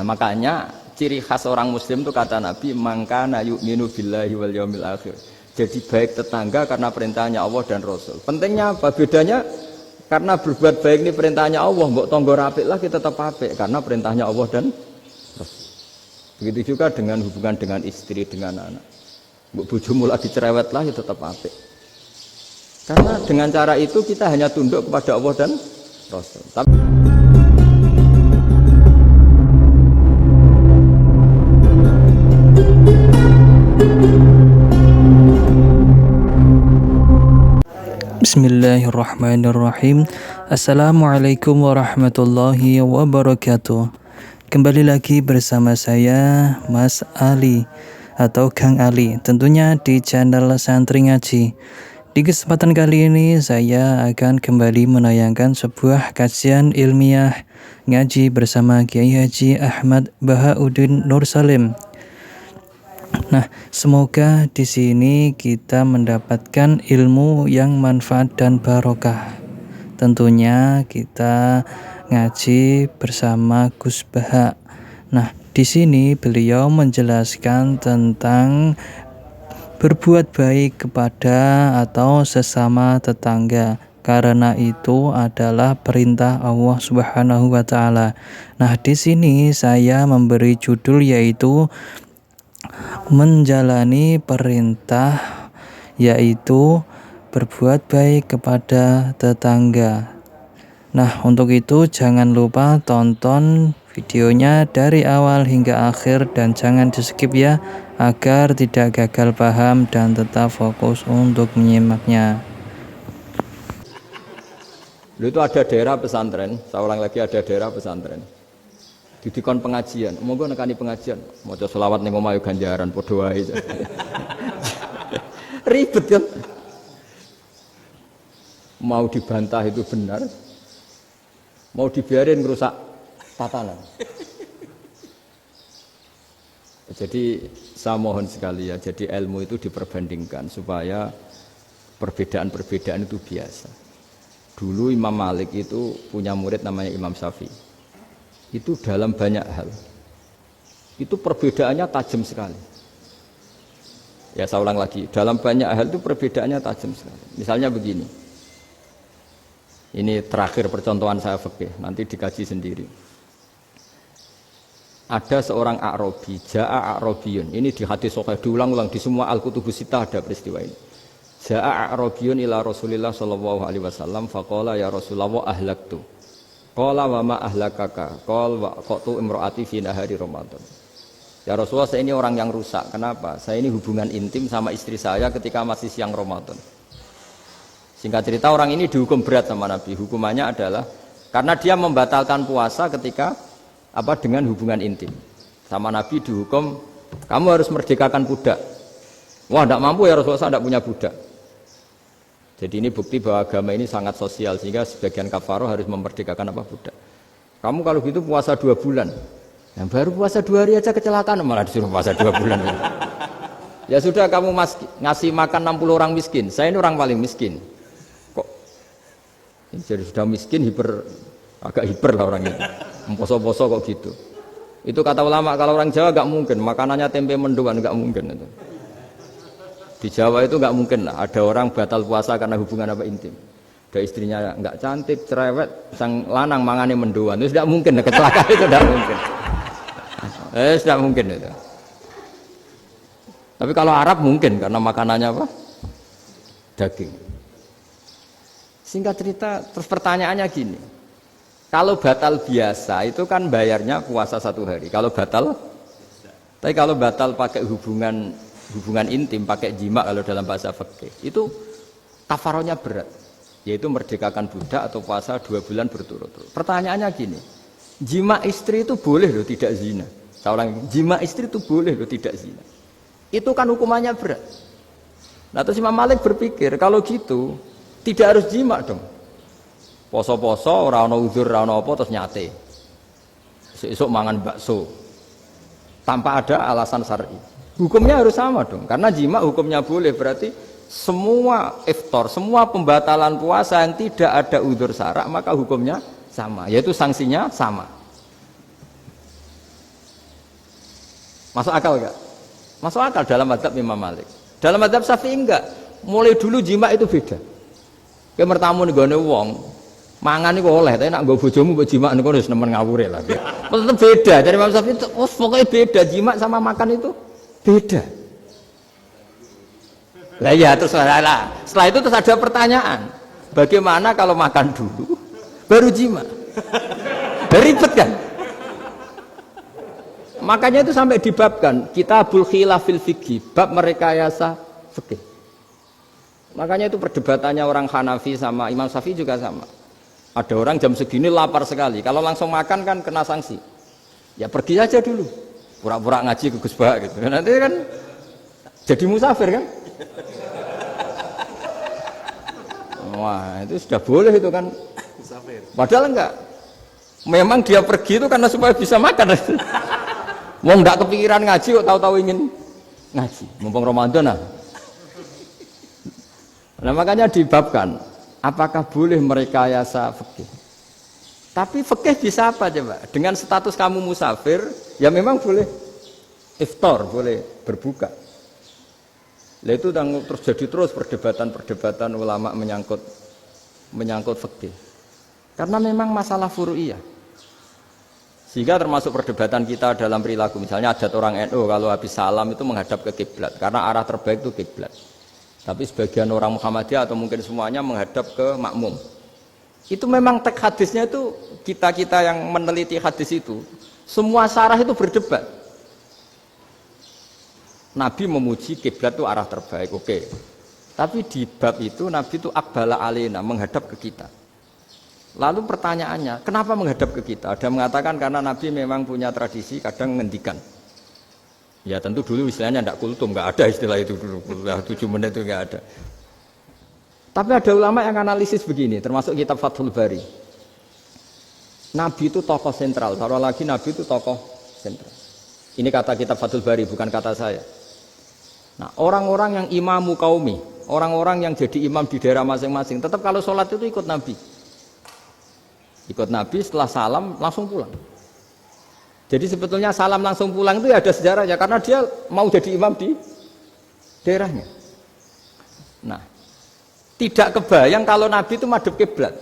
makanya ciri khas orang muslim itu kata Nabi, mangkana yu'minu billahi wal yaumil akhir. Jadi baik tetangga karena perintahnya Allah dan Rasul. Pentingnya apa? Bedanya karena berbuat baik ini perintahnya Allah, mbok tonggo apik lah kita tetap apik karena perintahnya Allah dan Rasul. Begitu juga dengan hubungan dengan istri, dengan anak. Mbok bojomu lagi cerewet lah ya tetap apik. Karena dengan cara itu kita hanya tunduk kepada Allah dan Rasul. Tapi Bismillahirrahmanirrahim. Assalamualaikum warahmatullahi wabarakatuh. Kembali lagi bersama saya Mas Ali atau Kang Ali, tentunya di channel Santri Ngaji. Di kesempatan kali ini saya akan kembali menayangkan sebuah kajian ilmiah ngaji bersama Kiai Haji Ahmad Bahauddin Nur Salim. Nah, semoga di sini kita mendapatkan ilmu yang manfaat dan barokah. Tentunya kita ngaji bersama Gus Baha. Nah, di sini beliau menjelaskan tentang berbuat baik kepada atau sesama tetangga. Karena itu adalah perintah Allah Subhanahu wa taala. Nah, di sini saya memberi judul yaitu menjalani perintah, yaitu berbuat baik kepada tetangga. Nah, untuk itu jangan lupa tonton videonya dari awal hingga akhir dan jangan di skip ya, agar tidak gagal paham dan tetap fokus untuk menyimaknya. itu ada daerah pesantren, saya ulang lagi, ada daerah pesantren. Didikon pengajian, monggo nekani pengajian, maca selawat ning omah yo ganjaran padha wae. Ribet kan? Mau dibantah itu benar, mau dibiarin ngerusak tatanan. Jadi saya mohon sekali ya, jadi ilmu itu diperbandingkan supaya perbedaan-perbedaan itu biasa. Dulu Imam Malik itu punya murid namanya Imam Syafi'i. Itu dalam banyak hal itu perbedaannya tajam sekali. Ya saya ulang lagi, dalam banyak hal itu perbedaannya tajam sekali. Misalnya begini, ini terakhir percontohan saya fikih, nanti dikaji sendiri. Ada seorang A'rabi, Ja'a A'rabiyun, ini di hadis sahih diulang-ulang di semua Al-Kutubus Sittah ada peristiwa ini. Ja'a A'rabiyun ila Rasulillah sallallahu alaihi wasallam faqala ya Rasulullah ahlaktu. Qala wa ma ahlakaka, qal wa qatu imraati fi nahari Ramadan. Ya Rasulullah, saya ini orang yang rusak. Kenapa? Saya ini hubungan intim sama istri saya ketika masih siang Ramadan. Singkat cerita, orang ini dihukum berat sama Nabi. Hukumannya adalah karena dia membatalkan puasa ketika dengan hubungan intim. Sama Nabi dihukum, kamu harus merdekakan budak. Wah, tidak mampu ya Rasulullah, saya tidak punya budak. Jadi ini bukti bahwa agama ini sangat sosial, sehingga sebagian kafaroh harus memerdekakan budak. Kamu kalau gitu puasa 2 bulan, yang baru puasa 2 hari aja kecelakaan, malah disuruh puasa 2 bulan. Ya sudah, kamu ngasih makan 60 orang miskin, saya ini orang paling miskin. Kok ini jadi sudah miskin, agak hiper lah orang ini, poso-poso kok gitu. Itu kata ulama, kalau orang Jawa gak mungkin, makanannya tempe mendoan, gak mungkin itu. Di Jawa itu nggak mungkin lah ada orang batal puasa karena hubungan intim. Ada istrinya nggak cantik, cerewet, sang lanang mangane mendoan, itu tidak mungkin, kecelakaan itu tidak mungkin. Tidak mungkin itu. Tapi kalau Arab mungkin karena makanannya daging. Singkat cerita, terus pertanyaannya gini, kalau batal biasa itu kan bayarnya puasa 1 hari. Kalau batal, tapi kalau batal pakai hubungan intim, pakai jima kalau dalam bahasa fikih itu kafarohnya berat, yaitu merdekakan budak atau puasa 2 bulan berturut-turut. Pertanyaannya gini, jima istri itu boleh loh tidak zina. Seorang jima istri itu boleh loh tidak zina, itu kan hukumannya berat. Nah terus Imam Malik berpikir kalau gitu tidak harus jima dong, poso-poso ora ono uzur ora ono apa terus nyate esuk mangan bakso tanpa ada alasan syar'i. Hukumnya harus sama dong, karena jima hukumnya boleh, berarti semua iftar, semua pembatalan puasa yang tidak ada udzur syara' maka hukumnya sama, yaitu sanksinya sama. Masuk akal enggak? Masuk akal dalam mazhab Imam Malik. Dalam mazhab Syafi'i enggak. Mulai dulu jima itu beda. Kayak mertamu nih gone wong, mangan iku oleh, tapi nak nggo bojomu mbok jima niku wis nemen ngawure lah. Tetep beda. Dari Imam Syafi'i itu pokoknya beda, jima sama makan itu beda. Lah ya terus setelah itu terus ada pertanyaan. Bagaimana kalau makan dulu baru jima? Ribet kan? Makanya itu sampai dibabkan Kitabul Khilafil Fiqhi, bab merekayasa fikih. Makanya itu perdebatannya orang Hanafi sama Imam Syafi'i juga sama. Ada orang jam segini lapar sekali, kalau langsung makan kan kena sanksi. Ya pergi aja dulu, pura-pura ngaji ke Gus Bah gitu. Nanti kan jadi musafir kan? Wah itu sudah boleh itu kan? Padahal enggak. Memang dia pergi itu karena supaya bisa makan. Wong enggak kepikiran ngaji kok tahu-tahu ingin ngaji. Mumpung Ramadan nah. Nah makanya dibabkan apakah boleh merekayasa fikih. Tapi fikih bisa apa coba? Dengan status kamu musafir, ya memang boleh iftar, boleh berbuka. Lah itu terus jadi terus perdebatan ulama menyangkut fikih. Karena memang masalah furu'iyah. Sehingga termasuk perdebatan kita dalam perilaku. Misalnya adat orang NU kalau habis salam itu menghadap ke kiblat karena arah terbaik itu kiblat. Tapi sebagian orang Muhammadiyah atau mungkin semuanya menghadap ke makmum. Itu memang teks hadisnya itu kita yang meneliti hadis itu semua syarah itu berdebat. Nabi memuji kiblat itu arah terbaik, oke. Tapi di bab itu Nabi itu aqbala alaina, menghadap ke kita. Lalu pertanyaannya, kenapa menghadap ke kita? Ada mengatakan karena Nabi memang punya tradisi kadang ngendikan. Ya tentu dulu istilahnya tidak kultum, nggak ada istilah itu dulu, 7 menit itu nggak ada. Tapi ada ulama yang analisis begini, termasuk kitab Fathul Bari. Nabi itu tokoh sentral, taruh lagi Nabi itu tokoh sentral. Ini kata kitab Fathul Bari, bukan kata saya. Nah orang-orang yang imamu kaumi, orang-orang yang jadi imam di daerah masing-masing, tetap kalau sholat itu ikut Nabi. Ikut Nabi setelah salam langsung pulang. Jadi sebetulnya salam langsung pulang itu ya ada sejarahnya karena dia mau jadi imam di daerahnya. Nah, tidak kebayang kalau Nabi itu madhep kiblat.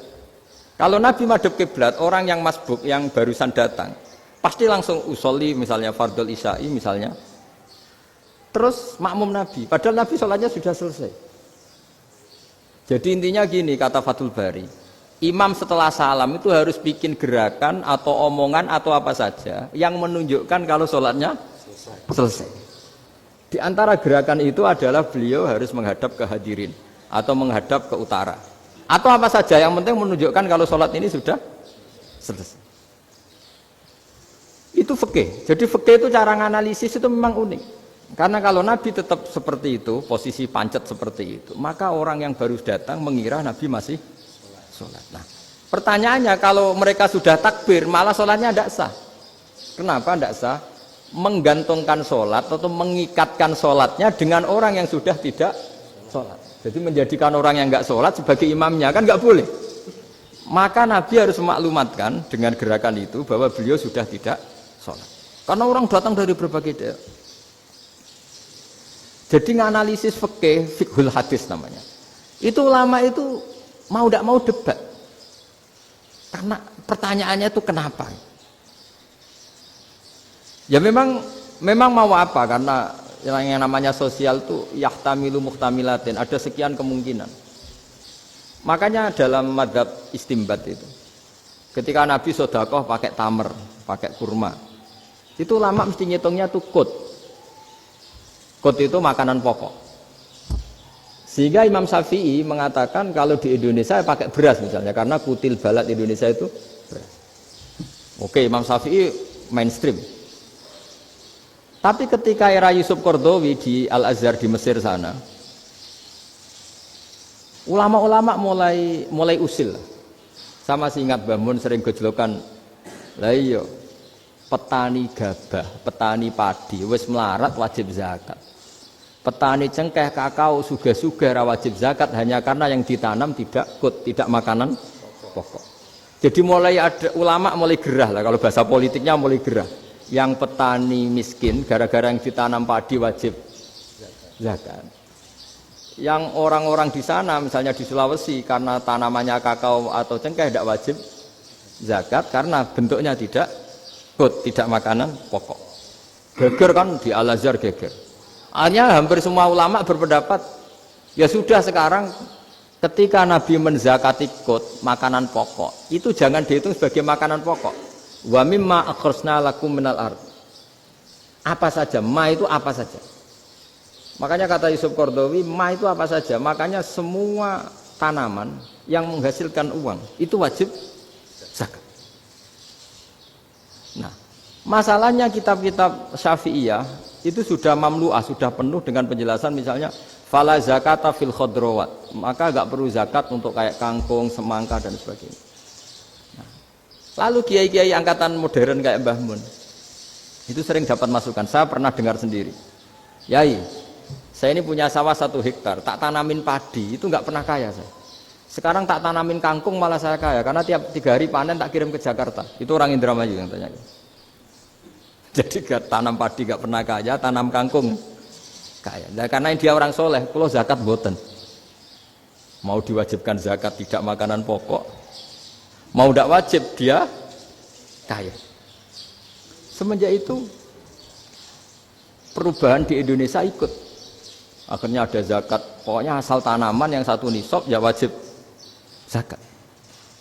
Kalau Nabi madhep kiblat, orang yang masbuk yang barusan datang pasti langsung usolli misalnya fardhu isya'i misalnya. Terus makmum Nabi, padahal Nabi sholatnya sudah selesai. Jadi intinya gini kata Fathul Bari. Imam setelah salam itu harus bikin gerakan atau omongan atau apa saja yang menunjukkan kalau sholatnya selesai. Di antara gerakan itu adalah beliau harus menghadap ke hadirin atau menghadap ke utara. Atau apa saja yang penting menunjukkan kalau sholat ini sudah selesai. Itu fikih. Jadi fikih itu cara menganalisis itu memang unik. Karena kalau Nabi tetap seperti itu, posisi pancet seperti itu, maka orang yang baru datang mengira Nabi masih sholat. Nah, pertanyaannya kalau mereka sudah takbir, malah sholatnya tidak sah. Kenapa tidak sah? Menggantungkan sholat atau mengikatkan sholatnya dengan orang yang sudah tidak sholat. Jadi menjadikan orang yang nggak sholat sebagai imamnya kan nggak boleh. Maka Nabi harus memaklumatkan dengan gerakan itu bahwa beliau sudah tidak sholat. Karena orang datang dari berbagai daerah. Jadi nganalisis fikih, fiqhul hadis namanya. Itu ulama itu mau tidak mau debat. Karena pertanyaannya itu kenapa? Ya memang mau apa? Karena yang namanya sosial itu yahtamilu muhtamilatin, ada sekian kemungkinan. Makanya dalam madhab istimbat itu, ketika Nabi sodakoh pakai tamer, pakai kurma, itu ulama mesti ngitungnya tuh kut. Kut itu makanan pokok. Sehingga Imam Syafi'i mengatakan kalau di Indonesia pakai beras misalnya, karena kutil balat Indonesia itu beras. Oke, Imam Syafi'i mainstream. Tapi ketika era Yusuf Qaradawi di Al-Azhar di Mesir sana, ulama-ulama mulai usil. Sama sih ingat Mbah Mun sering gojlokan, lah iya, petani gabah, petani padi, wis melarat wajib zakat. Petani cengkeh, kakao, suga-suga wajib zakat hanya karena yang ditanam tidak makanan pokok. Jadi mulai ada ulama mulai gerah lah, kalau bahasa politiknya mulai gerah. yang petani miskin gara-gara yang ditanam padi wajib zakat. Yang orang-orang di sana misalnya di Sulawesi karena tanamannya kakao atau cengkeh tidak wajib zakat karena bentuknya tidak tidak makanan pokok. Geger kan di Al-Azhar geger. Akhirnya hampir semua ulama berpendapat ya sudah sekarang ketika Nabi menzakati makanan pokok itu jangan dihitung sebagai makanan pokok. Wa mimma akhrajna lakum minal ard. Apa saja, ma itu apa saja. Makanya kata Yusuf Qaradawi, ma itu apa saja. Makanya semua tanaman yang menghasilkan uang itu wajib zakat. Nah, masalahnya kitab-kitab Syafi'iyah itu sudah mamlu'ah, sudah penuh dengan penjelasan misalnya fala zakata fil khadrawat. Maka enggak perlu zakat untuk kayak kangkung, semangka dan sebagainya. Nah, lalu kiai-kiai angkatan modern kayak Mbah Mun itu sering dapat masukan. Saya pernah dengar sendiri. Yai, saya ini punya sawah 1 hektar, tak tanamin padi, itu nggak pernah kaya saya. Sekarang tak tanamin kangkung malah saya kaya, karena tiap 3 hari panen tak kirim ke Jakarta. Itu orang Indramayu yang tanya. Jadi tanam padi nggak pernah kaya, tanam kangkung kaya. Nah, karena dia orang soleh, kalau zakat boten. Mau diwajibkan zakat tidak makanan pokok, mau tidak wajib dia kaya. Semenjak itu perubahan di Indonesia ikut. Akhirnya ada zakat, pokoknya asal tanaman yang 1 nisab ya wajib zakat.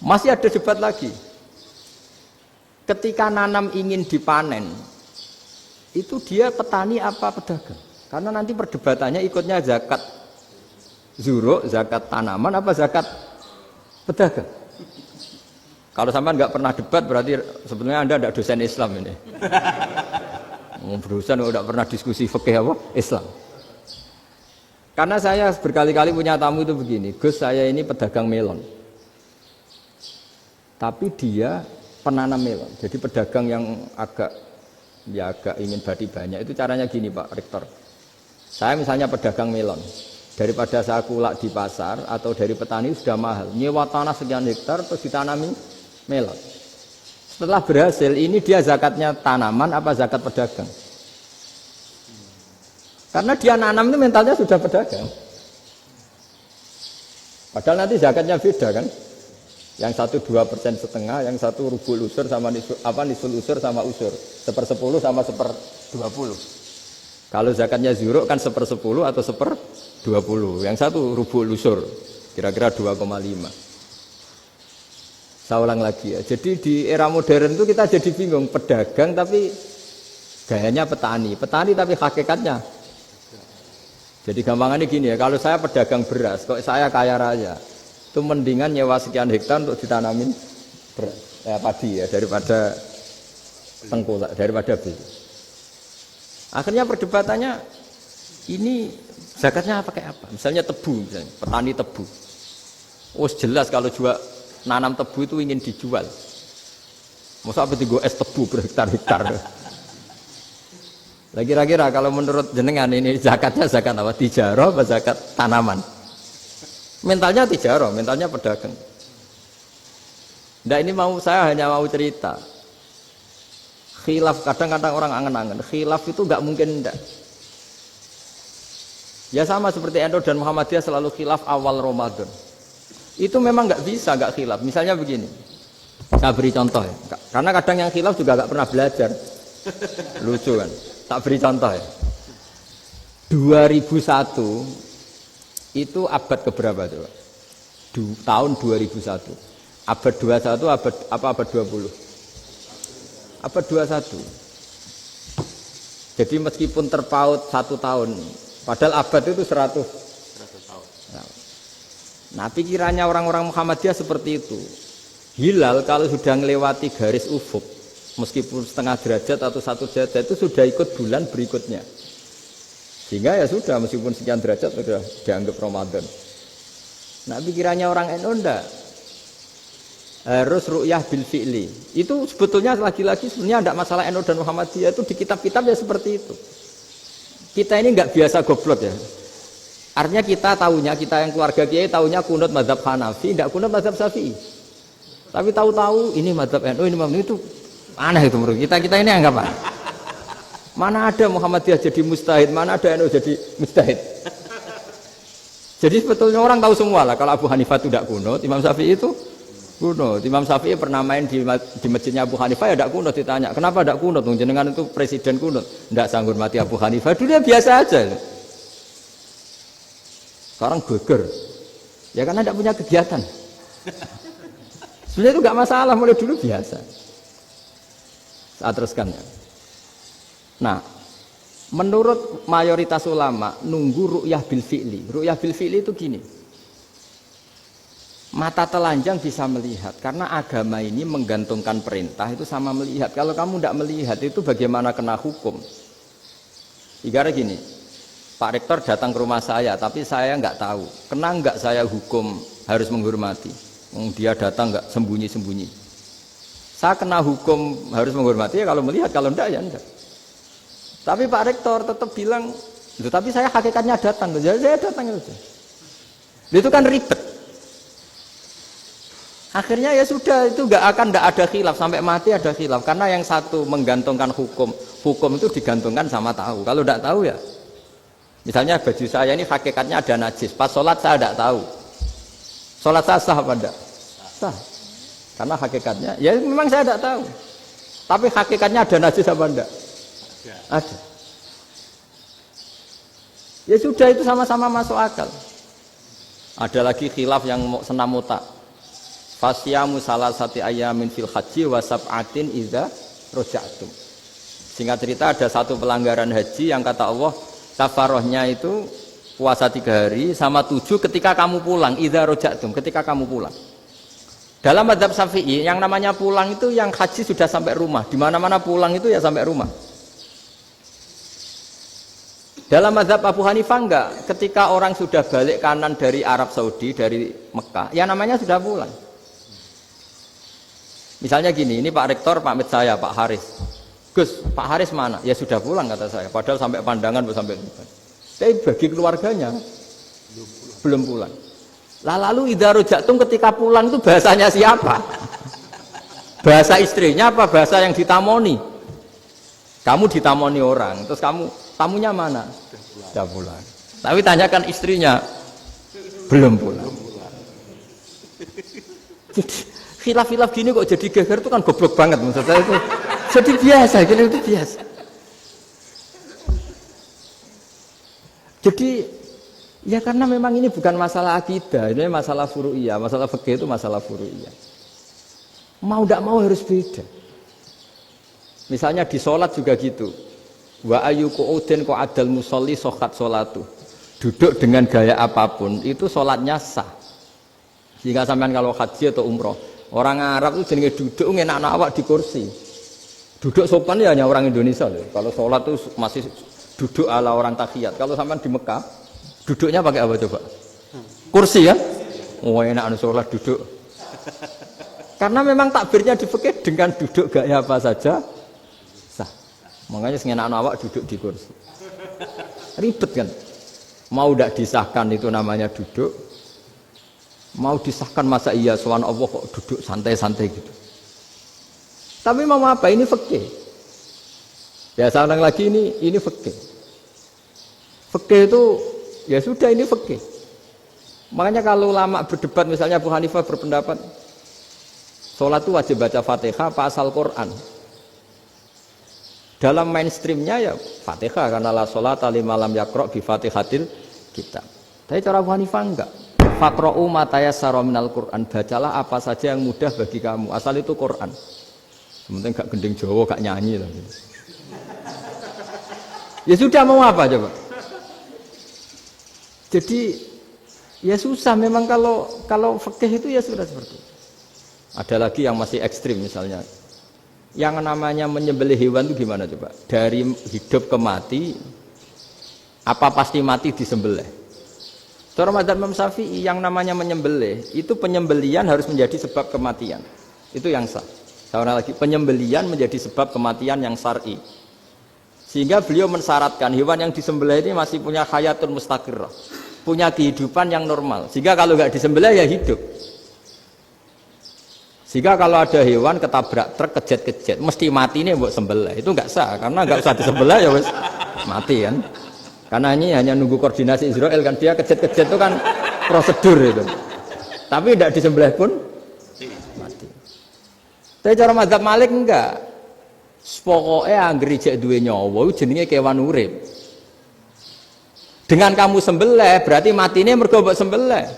Masih ada debat lagi. Ketika nanam ingin dipanen, itu dia petani apa pedagang? Karena nanti perdebatannya ikutnya zakat zuruk, zakat tanaman apa zakat pedagang. Kalau sampean nggak pernah debat berarti sebenarnya Anda tidak dosen Islam ini. Berusaha tidak pernah diskusi fikih apa Islam. Karena saya berkali-kali punya tamu itu begini, Gus saya ini pedagang melon. Tapi dia penanam melon, jadi pedagang yang agak ingin badi banyak. Itu caranya gini Pak Rektor. Saya misalnya pedagang melon, daripada saya kulak di pasar atau dari petani sudah mahal. Nyewa tanah sekian hektar terus ditanami melon. Setelah berhasil ini dia zakatnya tanaman apa zakat pedagang? Karena dia nanam itu mentalnya sudah pedagang. Padahal nanti zakatnya beda kan. Yang 1 2,5%, yang 1 rubul usur sama nisul usur sama usur. 1/10 sama 1/20. Kalau zakatnya zuruk kan 1/10 atau 1/20. Yang 1 rubul usur, kira-kira 2,5. Saya ulang lagi ya. Jadi di era modern itu kita jadi bingung, pedagang tapi gayanya petani. Petani tapi hakikatnya. Jadi gampangannya gini ya, kalau saya pedagang beras, kok saya kaya raya, itu mendingan nyewa sekian hektar untuk ditanamin beras, padi ya, daripada tengkulak, daripada beli. Akhirnya perdebatannya, ini zakatnya pakai apa? Misalnya tebu, misalnya, petani tebu. Oh jelas kalau jual nanam tebu itu ingin dijual. Masa apa tiga es tebu berhektar-hektar? Lah kira-kira kalau menurut jenengan ini zakatnya zakat apa? Tijarah apa zakat tanaman? Mentalnya tijarah, mentalnya pedagang. Nah ini saya hanya mau cerita. Khilaf, kadang-kadang orang angen-angen. Khilaf itu nggak mungkin enggak. Ya sama seperti NU dan Muhammadiyah selalu khilaf awal Ramadan. Itu memang nggak bisa nggak khilaf. Misalnya begini, saya beri contoh ya. Karena kadang yang khilaf juga nggak pernah belajar. Lucu kan? Tak beri contoh ya. 2001 itu abad keberapa coba? Tahun 2001. Abad 21 abad 20? Abad 21. Jadi meskipun terpaut 1 tahun, padahal abad itu 100 tahun. Nah, pikirannya orang-orang Muhammadiyah seperti itu. Hilal kalau sudah melewati garis ufuk, meskipun setengah derajat atau 1 derajat itu sudah ikut bulan berikutnya. Sehingga ya sudah meskipun sekian derajat sudah dianggap Ramadan. Nah pikirannya orang NU enggak. Harus ru'yah bil fi'li. Itu sebetulnya lagi-lagi sebenarnya enggak masalah NU dan Muhammadiyah, itu di kitab-kitab ya seperti itu. Kita ini enggak biasa goblok ya. Artinya kita yang keluarga kiai tahunya kunut mazhab Hanafi, enggak kunut mazhab Syafi'i. Tapi tahu-tahu ini mazhab NU, ini mazhab itu aneh itu menurut kita ini anggap apa? Mana ada Muhammadiyah jadi mustahid, mana ada NU jadi mustahid. Jadi sebetulnya orang tahu semua lah kalau Abu Hanifah itu tidak kunut, Imam Syafi'i itu kunut. Imam Syafi'i pernah main di masjidnya Abu Hanifah ya tidak kunut, ditanya kenapa tidak kunut? Jenengan itu presiden kunut, tidak sanggup mati Abu Hanifah. Dulu dia biasa aja. Sekarang geger, ya karena tidak punya kegiatan. Sebenarnya itu nggak masalah, mulai dulu biasa. Saat teruskan ya. Nah, menurut mayoritas ulama nunggu ru'yah bil fi'li. Ru'yah bil fi'li itu gini. Mata telanjang bisa melihat karena agama ini menggantungkan perintah itu sama melihat. Kalau kamu tidak melihat itu bagaimana kena hukum? Ibarat gini, Pak Rektor datang ke rumah saya tapi saya nggak tahu. Kena nggak saya hukum harus menghormati? Dia datang nggak sembunyi-sembunyi. Saya kena hukum harus menghormati ya kalau melihat, kalau enggak ya enggak. Tapi Pak Rektor tetap bilang, tapi saya hakikatnya datang, jadi saya datang saja. Itu kan ribet. Akhirnya ya sudah, itu nggak ada khilaf sampai mati ada khilaf karena yang satu menggantungkan hukum itu digantungkan sama tahu. Kalau tidak tahu ya, misalnya baju saya ini hakikatnya ada najis, pas sholat saya tidak tahu. Sholat saya sah apa enggak? Sah. Karena hakikatnya, ya memang saya tidak tahu. Tapi hakikatnya ada najis apa enggak? Ada. Ya sudah, itu sama-sama masuk akal. Ada lagi khilaf yang senam otak. Fasyamu salasati ayamin fil haji wa sab'atin idza raja'tum. Singkat cerita ada satu pelanggaran haji yang kata Allah kafarohnya itu puasa 3 hari sama 7 ketika kamu pulang, idza raja'tum, ketika kamu pulang. Dalam mazhab Syafi'i yang namanya pulang itu yang haji sudah sampai rumah. Di mana-mana pulang itu ya sampai rumah. Dalam mazhab Abu Hanifah enggak, ketika orang sudah balik kanan dari Arab Saudi, dari Mekah, ya namanya sudah pulang. Misalnya gini, ini Pak Rektor pamit saya, Pak Haris. Gus, Pak Haris mana? Ya sudah pulang kata saya, padahal sampai pandangan sampai depan. Tapi bagi keluarganya belum pulang. Lalu idza raja'tum ketika pulang itu bahasanya siapa? Bahasa istrinya apa bahasa yang ditamoni? Kamu ditamoni orang, terus tamunya mana? Sudah pulang. Tapi tanyakan istrinya, belum pulang. Jadi khilaf-khilaf gini kok jadi geger itu kan goblok banget maksud saya itu. Jadi biasa, gini itu biasa. Jadi ya karena memang ini bukan masalah akidah, ini masalah furu'iyah, masalah fikih itu masalah furu'iyah. Mau tidak mau harus beda. Misalnya di sholat juga gitu. Wa ayu qu'udin qu'adal musolli sokat sholatu. Duduk dengan gaya apapun itu sholatnya sah. Jika sampean kalau haji atau umroh, orang Arab itu jenenge duduk ngenak awak di kursi. Duduk sopan ya hanya orang Indonesia loh. Kalau sholat itu masih duduk ala orang tahiyat. Kalau sampean di Mekah, duduknya pakai apa coba? Kursi ya? Oh enak sholat duduk. Karena memang takbirnya di fikih dengan duduk gaya apa saja sah. Makanya sengenak awak duduk di kursi. Ribet kan? Mau tidak disahkan itu namanya duduk. Mau disahkan masa iya soal Allah kok duduk santai-santai gitu. Tapi mau apa? Ini fikih. Ya saya ulang lagi ini fikih. Fikih itu ya sudah ini fikih. Makanya kalau ulama berdebat misalnya Abu Hanifah berpendapat sholat itu wajib baca Fatihah apa asal Quran. Dalam mainstreamnya ya Fatihah karena la sholata liman lam yaqra' bi Fatihatil kitab. Tapi cara Abu Hanifah enggak. Faqra'u ma tayassara minal Quran. Bacalah apa saja yang mudah bagi kamu. Asal itu Quran. Sementing gak gending Jawa, gak nyanyi lah. Ya sudah mau apa coba? Jadi ya susah memang kalau fikih itu ya sudah seperti itu. Ada lagi yang masih ekstrim misalnya. Yang namanya menyembelih hewan itu gimana coba? Dari hidup ke mati, apa pasti mati disembelih? Cara mazhab Imam Syafi'i yang namanya menyembelih itu penyembelian harus menjadi sebab kematian. Itu yang sah. Seorang lagi penyembelian menjadi sebab kematian yang syar'i. Sehingga beliau mensyaratkan hewan yang disembelih ini masih punya hayatun mustaqirrah, punya kehidupan yang normal. Sehingga kalau nggak disembelih ya hidup. Sehingga kalau ada hewan ketabrak truk kejet-kejet, mesti mati nih buat sembelih. Itu nggak sah, karena nggak usah disembelih ya wes mati kan. Karena ini hanya nunggu koordinasi Israel kan, dia kejet-kejet itu kan prosedur itu. Tapi tidak disembelih pun mati. Tapi cara mazhab Malik enggak. Pokoknya anggere jek duwe nyawa jenenge kewan urip. Dengan kamu sembelih berarti matine mergo mbok sembelih.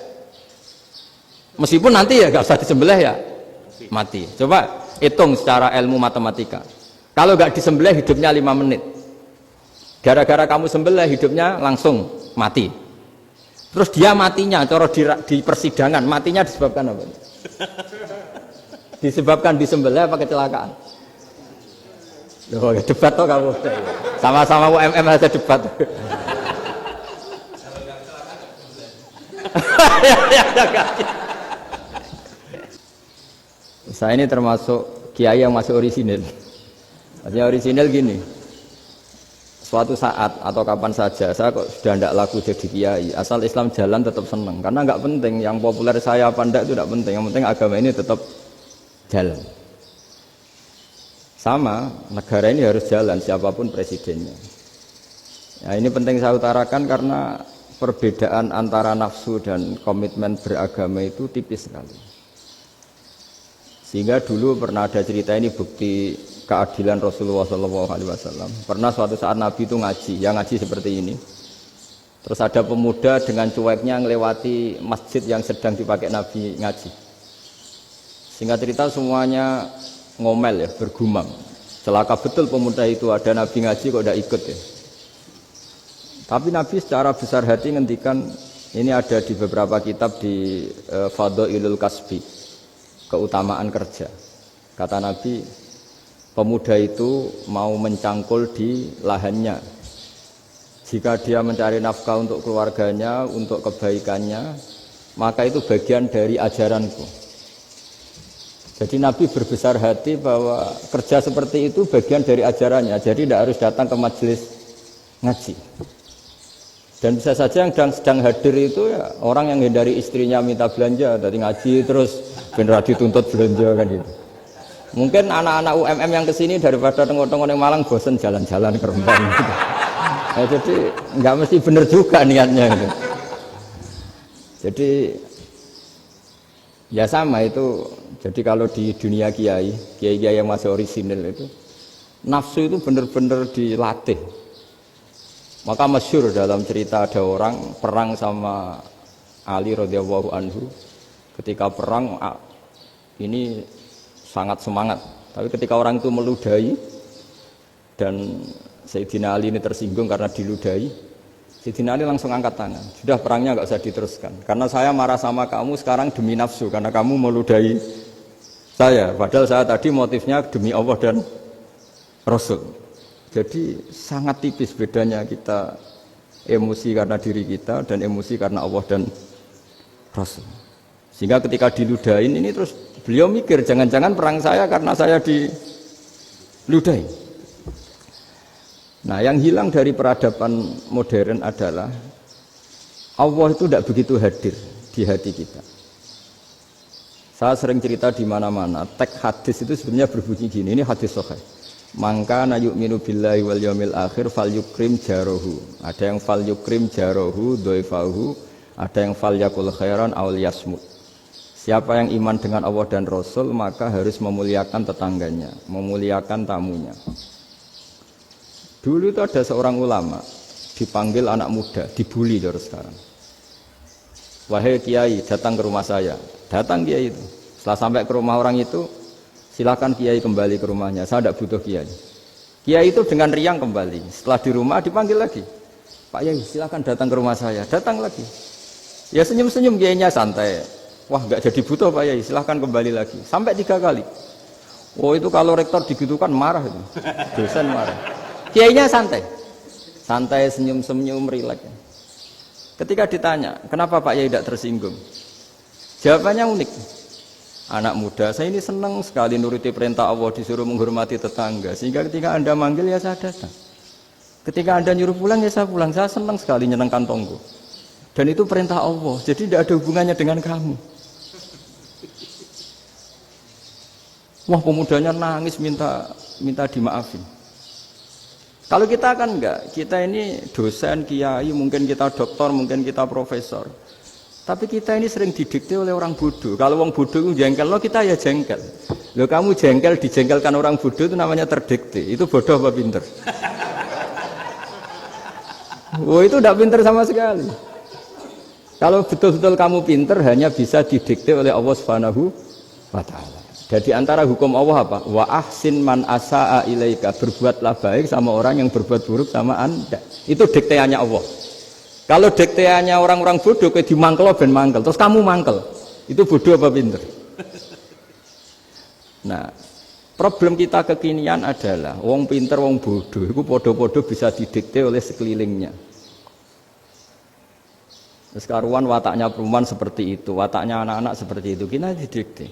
Meskipun nanti ya nggak usah disembelih ya mati. Coba hitung secara ilmu matematika. Kalau nggak disembelih hidupnya 5 menit. Gara-gara kamu sembelih hidupnya langsung mati. Terus dia matinya, cara di persidangan matinya disebabkan apa? Disebabkan disembelih apa kecelakaan? Loh, ya debat toh kamu. Sama-sama UMM aja debat. Saya ini termasuk kiai yang masih orisinil. Artinya orisinil gini. Suatu saat atau kapan saja saya kok sudah tidak laku jadi kiai, asal Islam jalan tetap senang. Karena nggak penting yang populer saya apa enggak itu tidak penting. Yang penting agama ini tetap jalan. Sama negara ini harus jalan siapapun presidennya. Ya, ini penting saya utarakan karena perbedaan antara nafsu dan komitmen beragama itu tipis sekali. Sehingga dulu pernah ada cerita ini bukti keadilan Rasulullah SAW. Pernah suatu saat Nabi itu ngaji, yang ngaji seperti ini. Terus ada pemuda dengan cueknya ngelewati masjid yang sedang dipakai Nabi ngaji. Singkat cerita semuanya ngomel ya, bergumam. Celaka betul pemuda itu, ada Nabi ngaji kok tidak ikut ya. Tapi Nabi secara besar hati ngendikan, ini ada di beberapa kitab di Fadhailul Kasbi, keutamaan kerja. Kata Nabi, pemuda itu mau mencangkul di lahannya. Jika dia mencari nafkah untuk keluarganya, untuk kebaikannya, maka itu bagian dari ajaranku. Jadi Nabi berbesar hati bahwa kerja seperti itu bagian dari ajarannya. Jadi tidak harus datang ke majelis ngaji. Dan bisa saja yang sedang hadir itu ya orang yang hindari istrinya minta belanja, dari ngaji terus benar dituntut belanja kan gitu. Mungkin anak-anak UMM yang kesini daripada tengok-tengok yang Malang bosen jalan-jalan ke Rembang gitu. Nah, jadi nggak mesti benar juga niatnya gitu. Jadi ya sama itu. Jadi kalau di dunia kiai yang masih orisinil itu nafsu itu benar-benar dilatih. Maka masyhur dalam cerita ada orang perang sama Ali radhiyallahu anhu. Ketika perang ini sangat semangat. Tapi ketika orang itu meludahi dan Sayyidina Ali ini tersinggung karena diludahi, Sayyidina Ali langsung angkat tangan. Sudah perangnya nggak usah diteruskan. Karena saya marah sama kamu sekarang demi nafsu karena kamu meludahi saya. Padahal saya tadi motifnya demi Allah dan Rasul. Jadi sangat tipis bedanya kita emosi karena diri kita dan emosi karena Allah dan Rasul. Sehingga ketika diludahin ini terus beliau mikir jangan-jangan perang saya karena saya diludahin. Nah yang hilang dari peradaban modern adalah Allah itu tidak begitu hadir di hati kita. Saya sering cerita di mana-mana, teks hadis itu sebenarnya berbunyi gini, ini hadis sahih. Mangka na yu'minu billahi wal yaumil akhir fal yukrim jarohu. Ada yang fal yukrim jarohu doifahu, ada yang fal yakul khairan aul yasmut. Siapa yang iman dengan Allah dan Rasul maka harus memuliakan tetangganya, memuliakan tamunya. Dulu itu ada seorang ulama dipanggil anak muda, dibully terus sekarang. Wahai kiai, datang ke rumah saya. Datang kiai itu. Setelah sampai ke rumah orang itu, silakan kiai kembali ke rumahnya. Saya tidak butuh kiai. Kiai itu dengan riang kembali. Setelah di rumah dipanggil lagi. Pak Yai, silakan datang ke rumah saya. Datang lagi. Ya senyum-senyum kiainya santai. Wah nggak jadi butuh Pak Yai, silahkan kembali lagi. Sampai 3 kali. Oh itu kalau rektor digitukan marah itu. Dosen marah. Kiainya santai. Santai, senyum-senyum, rileks. Ketika ditanya, kenapa Pak Yai tidak tersinggung? Jawabannya unik. Anak muda, saya ini senang sekali nuruti perintah Allah, disuruh menghormati tetangga. Sehingga ketika Anda manggil ya saya datang. Ketika Anda nyuruh pulang ya saya pulang. Saya senang sekali nyenang kantongku. Dan itu perintah Allah, jadi tidak ada hubungannya dengan kamu. Wah, pemudanya nangis minta dimaafin. Kalau kita kan enggak, kita ini dosen, kiai, mungkin kita doktor, mungkin kita profesor. Tapi kita ini sering didikte oleh orang bodoh. Kalau orang bodoh itu jengkel, lo kita ya jengkel. Lo kamu jengkel, dijengkelkan orang bodoh itu namanya terdikte. Itu bodoh apa pinter? Wah, itu tidak pinter sama sekali. Kalau betul-betul kamu pinter, hanya bisa didikte oleh Allah Subhanahu wa Ta'ala. Jadi antara hukum Allah apa? Wa ahsin man asa'a ilaika, berbuatlah baik sama orang yang berbuat buruk sama Anda. Itu dikteannya Allah. Kalau dikteannya orang-orang bodoh kayak dimangkel ben mangkel, terus kamu mangkel. Itu bodoh apa pinter? Nah, problem kita kekinian adalah wong pinter, wong bodoh itu podo-podo bisa didikte oleh sekelilingnya. Sekarang wataknya perempuan seperti itu, wataknya anak-anak seperti itu, kita didikte.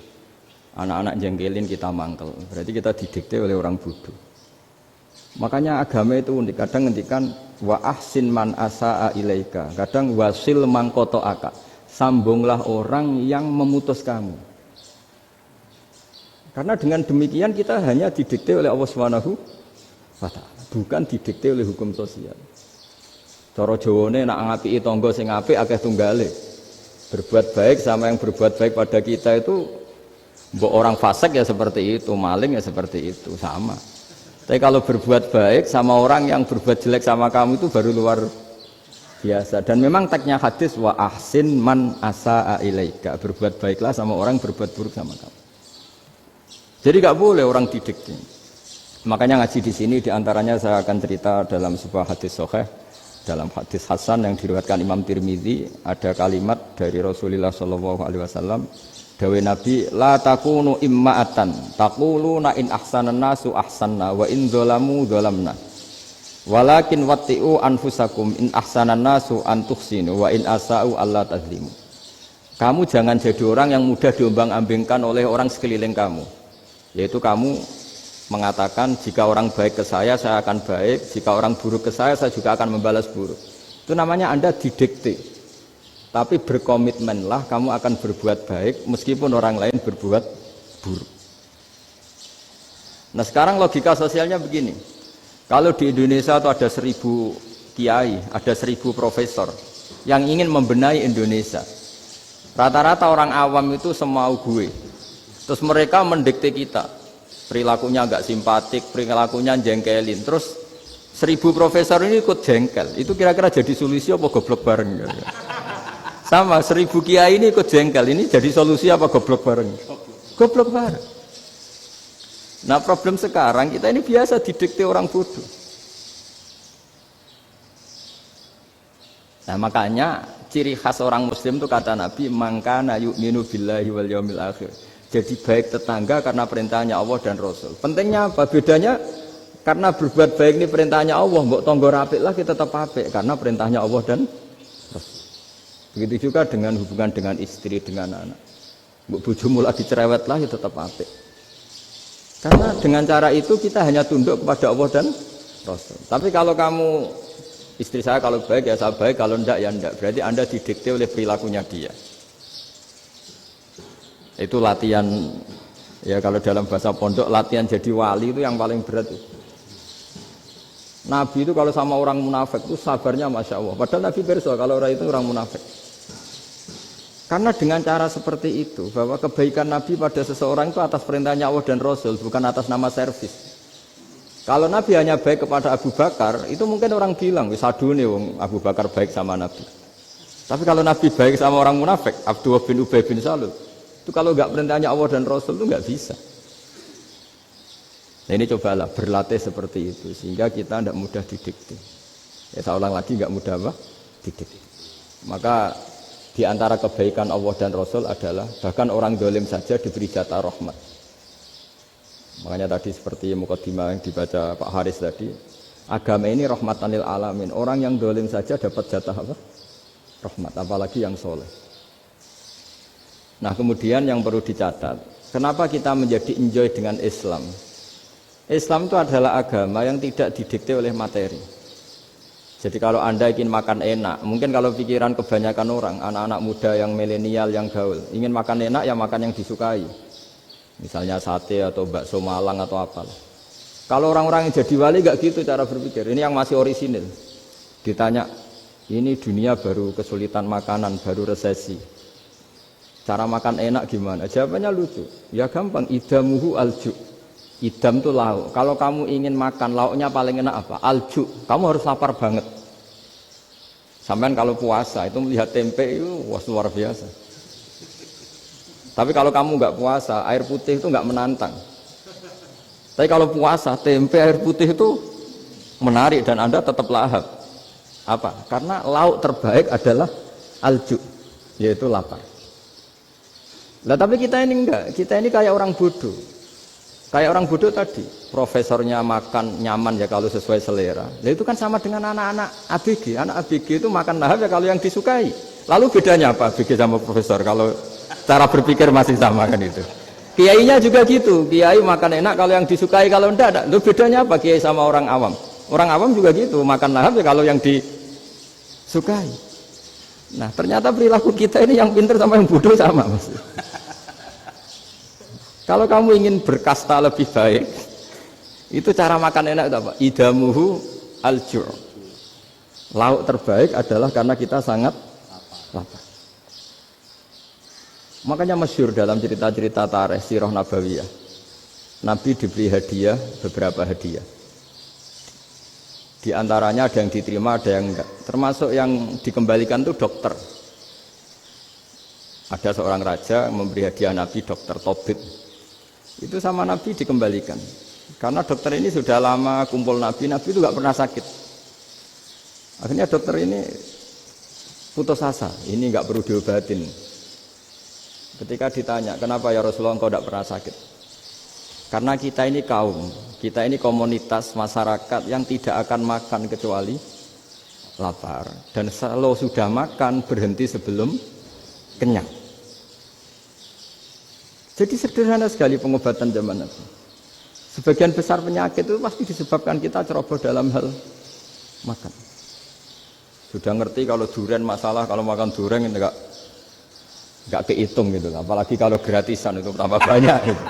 Anak-anak jengkelin kita mangkel, berarti kita didikte oleh orang bodoh. Makanya agama itu unik, kadang ngendikan wa ahsin man asa'a ilaika, kadang wasil man qata'aka, sambunglah orang yang memutus kamu. Karena dengan demikian kita hanya didikte oleh Allah Subhanahu wa Ta'ala, bukan didikte oleh hukum sosial. Cara Jawane nak ngapiki tangga sing apik akeh tunggale. Berbuat baik sama yang berbuat baik pada kita itu, mbok orang fasik ya seperti itu, maling ya seperti itu, sama. Tapi kalau berbuat baik sama orang yang berbuat jelek sama kamu itu baru luar biasa. Dan memang teksnya hadis wa ahsin man asa'a ilaika, berbuat baiklah sama orang berbuat buruk sama kamu. Jadi nggak boleh orang didikte. Makanya ngaji di sini diantaranya saya akan cerita dalam sebuah hadis sahih, dalam hadis hasan yang diriwayatkan Imam Tirmidzi, ada kalimat dari Rasulullah SAW. Dawe Nabi, la takunu imma'atan taquluna in ahsanan nasu ahsanna wa in dzalamu dzalamna walakin watti'u anfusakum in ahsanan nasu an tuhsinu wa in asa'u alla tazlimu. Kamu jangan jadi orang yang mudah diombang-ambingkan oleh orang sekeliling kamu, yaitu kamu mengatakan jika orang baik ke saya akan baik, jika orang buruk ke saya juga akan membalas buruk. Itu namanya Anda didikte. Tapi berkomitmenlah kamu akan berbuat baik meskipun orang lain berbuat buruk. Nah sekarang logika sosialnya begini. Kalau di Indonesia itu ada 1000 kiai, ada 1000 profesor yang ingin membenahi Indonesia. Rata-rata orang awam itu semau gue. Terus mereka mendikte kita. Perilakunya agak simpatik, perilakunya jengkelin. Terus 1000 profesor ini ikut jengkel. Itu kira-kira jadi solusi apa goblok bareng? Sama 1000 kiai ini ikut jengkel, ini jadi solusi apa goblok bareng? Goblok bareng. Nah problem sekarang kita ini biasa didikte orang bodoh. Nah makanya ciri khas orang muslim itu kata Nabi, mangkana yu'minu billahi wal yaumil akhir. Jadi baik tetangga karena perintahnya Allah dan Rasul. Pentingnya apa? Bedanya karena berbuat baik ini perintahnya Allah, mbok tangga apik lah kita tetap apik karena perintahnya Allah dan Rasul. Begitu juga dengan hubungan dengan istri, dengan anak. Bojomu lagi cerewet lah, ya tetap apik. Karena dengan cara itu kita hanya tunduk kepada Allah dan Rasul. Tapi kalau kamu, istri saya kalau baik ya saya baik, kalau enggak ya enggak. Berarti Anda didikte oleh perilakunya dia. Itu latihan, ya kalau dalam bahasa pondok, latihan jadi wali itu yang paling berat. Nabi itu kalau sama orang munafik itu sabarnya Masya Allah. Padahal Nabi berso kalau orang itu orang munafik. Karena dengan cara seperti itu, bahwa kebaikan Nabi pada seseorang itu atas perintahnya Allah dan Rasul, bukan atas nama servis. Kalau Nabi hanya baik kepada Abu Bakar, itu mungkin orang bilang, sadune wong Abu Bakar baik sama Nabi. Tapi kalau Nabi baik sama orang munafik, Abdullah bin Ubay bin Salul, itu kalau nggak perintahnya Allah dan Rasul itu nggak bisa. Nah ini cobalah berlatih seperti itu, sehingga kita tidak mudah didikte. Ya saya ulang lagi, nggak mudah apa? Didikte. Maka di antara kebaikan Allah dan Rasul adalah bahkan orang dolim saja diberi jatah rahmat. Makanya tadi seperti mukadimah yang dibaca Pak Haris tadi, agama ini rahmatan lil alamin. Orang yang dolim saja dapat jatah apa? Rahmat, apalagi yang soleh. Nah kemudian yang perlu dicatat, kenapa kita menjadi enjoy dengan Islam? Islam itu adalah agama yang tidak didikte oleh materi. Jadi kalau Anda ingin makan enak, mungkin kalau pikiran kebanyakan orang, anak-anak muda yang milenial, yang gaul, ingin makan enak ya makan yang disukai. Misalnya sate atau bakso Malang atau apa. Kalau orang-orang yang jadi wali nggak gitu cara berpikir. Ini yang masih orisinil. Ditanya, ini dunia baru kesulitan makanan, baru resesi. Cara makan enak gimana? Jawabannya lucu. Ya gampang, idamuhu alju. Idam itu lauk. Kalau kamu ingin makan lauknya paling enak apa? Alju. Kamu harus lapar banget. Sampai kalau puasa itu melihat tempe itu wah luar biasa. Tapi kalau kamu nggak puasa, air putih itu nggak menantang. Tapi kalau puasa, tempe air putih itu menarik dan Anda tetap lahap. Apa? Karena lauk terbaik adalah alju, yaitu lapar. Nah tapi kita ini enggak, kita ini kayak orang bodoh. Kayak orang bodoh tadi, profesornya makan nyaman ya kalau sesuai selera. Nah itu kan sama dengan anak-anak ABG. Anak ABG itu makan lahap ya kalau yang disukai. Lalu bedanya apa ABG sama profesor? Kalau cara berpikir masih sama kan itu. Kiainya juga gitu, kiai makan enak kalau yang disukai, kalau enggak. Lalu bedanya apa kiai sama orang awam? Orang awam juga gitu, makan lahap ya kalau yang disukai. Nah ternyata perilaku kita ini yang pintar sama yang bodoh sama mas. Kalau kamu ingin berkasta lebih baik, itu cara makan enak itu apa? Idamuhu al-ju'. Lauk terbaik adalah karena kita sangat lapar. Makanya masyhur dalam cerita-cerita tarikh sirah nabawiyah. Nabi diberi hadiah, beberapa hadiah. Di antaranya ada yang diterima, ada yang enggak. Termasuk yang dikembalikan itu dokter. Ada seorang raja memberi hadiah Nabi dokter Tobib. Itu sama Nabi dikembalikan. Karena dokter ini sudah lama kumpul Nabi itu enggak pernah sakit. Akhirnya dokter ini putus asa, ini enggak perlu diobatin. Ketika ditanya, kenapa ya Rasulullah engkau tidak pernah sakit? Karena kita ini kaum, kita ini komunitas masyarakat yang tidak akan makan kecuali lapar. Dan kalau sudah makan, berhenti sebelum kenyang. Jadi sederhana sekali pengobatan zaman Nabi. Sebagian besar penyakit itu pasti disebabkan kita ceroboh dalam hal makan. Sudah ngerti kalau durian masalah, kalau makan durian enggak kehitung gitu, apalagi kalau gratisan itu tambah banyak gitu.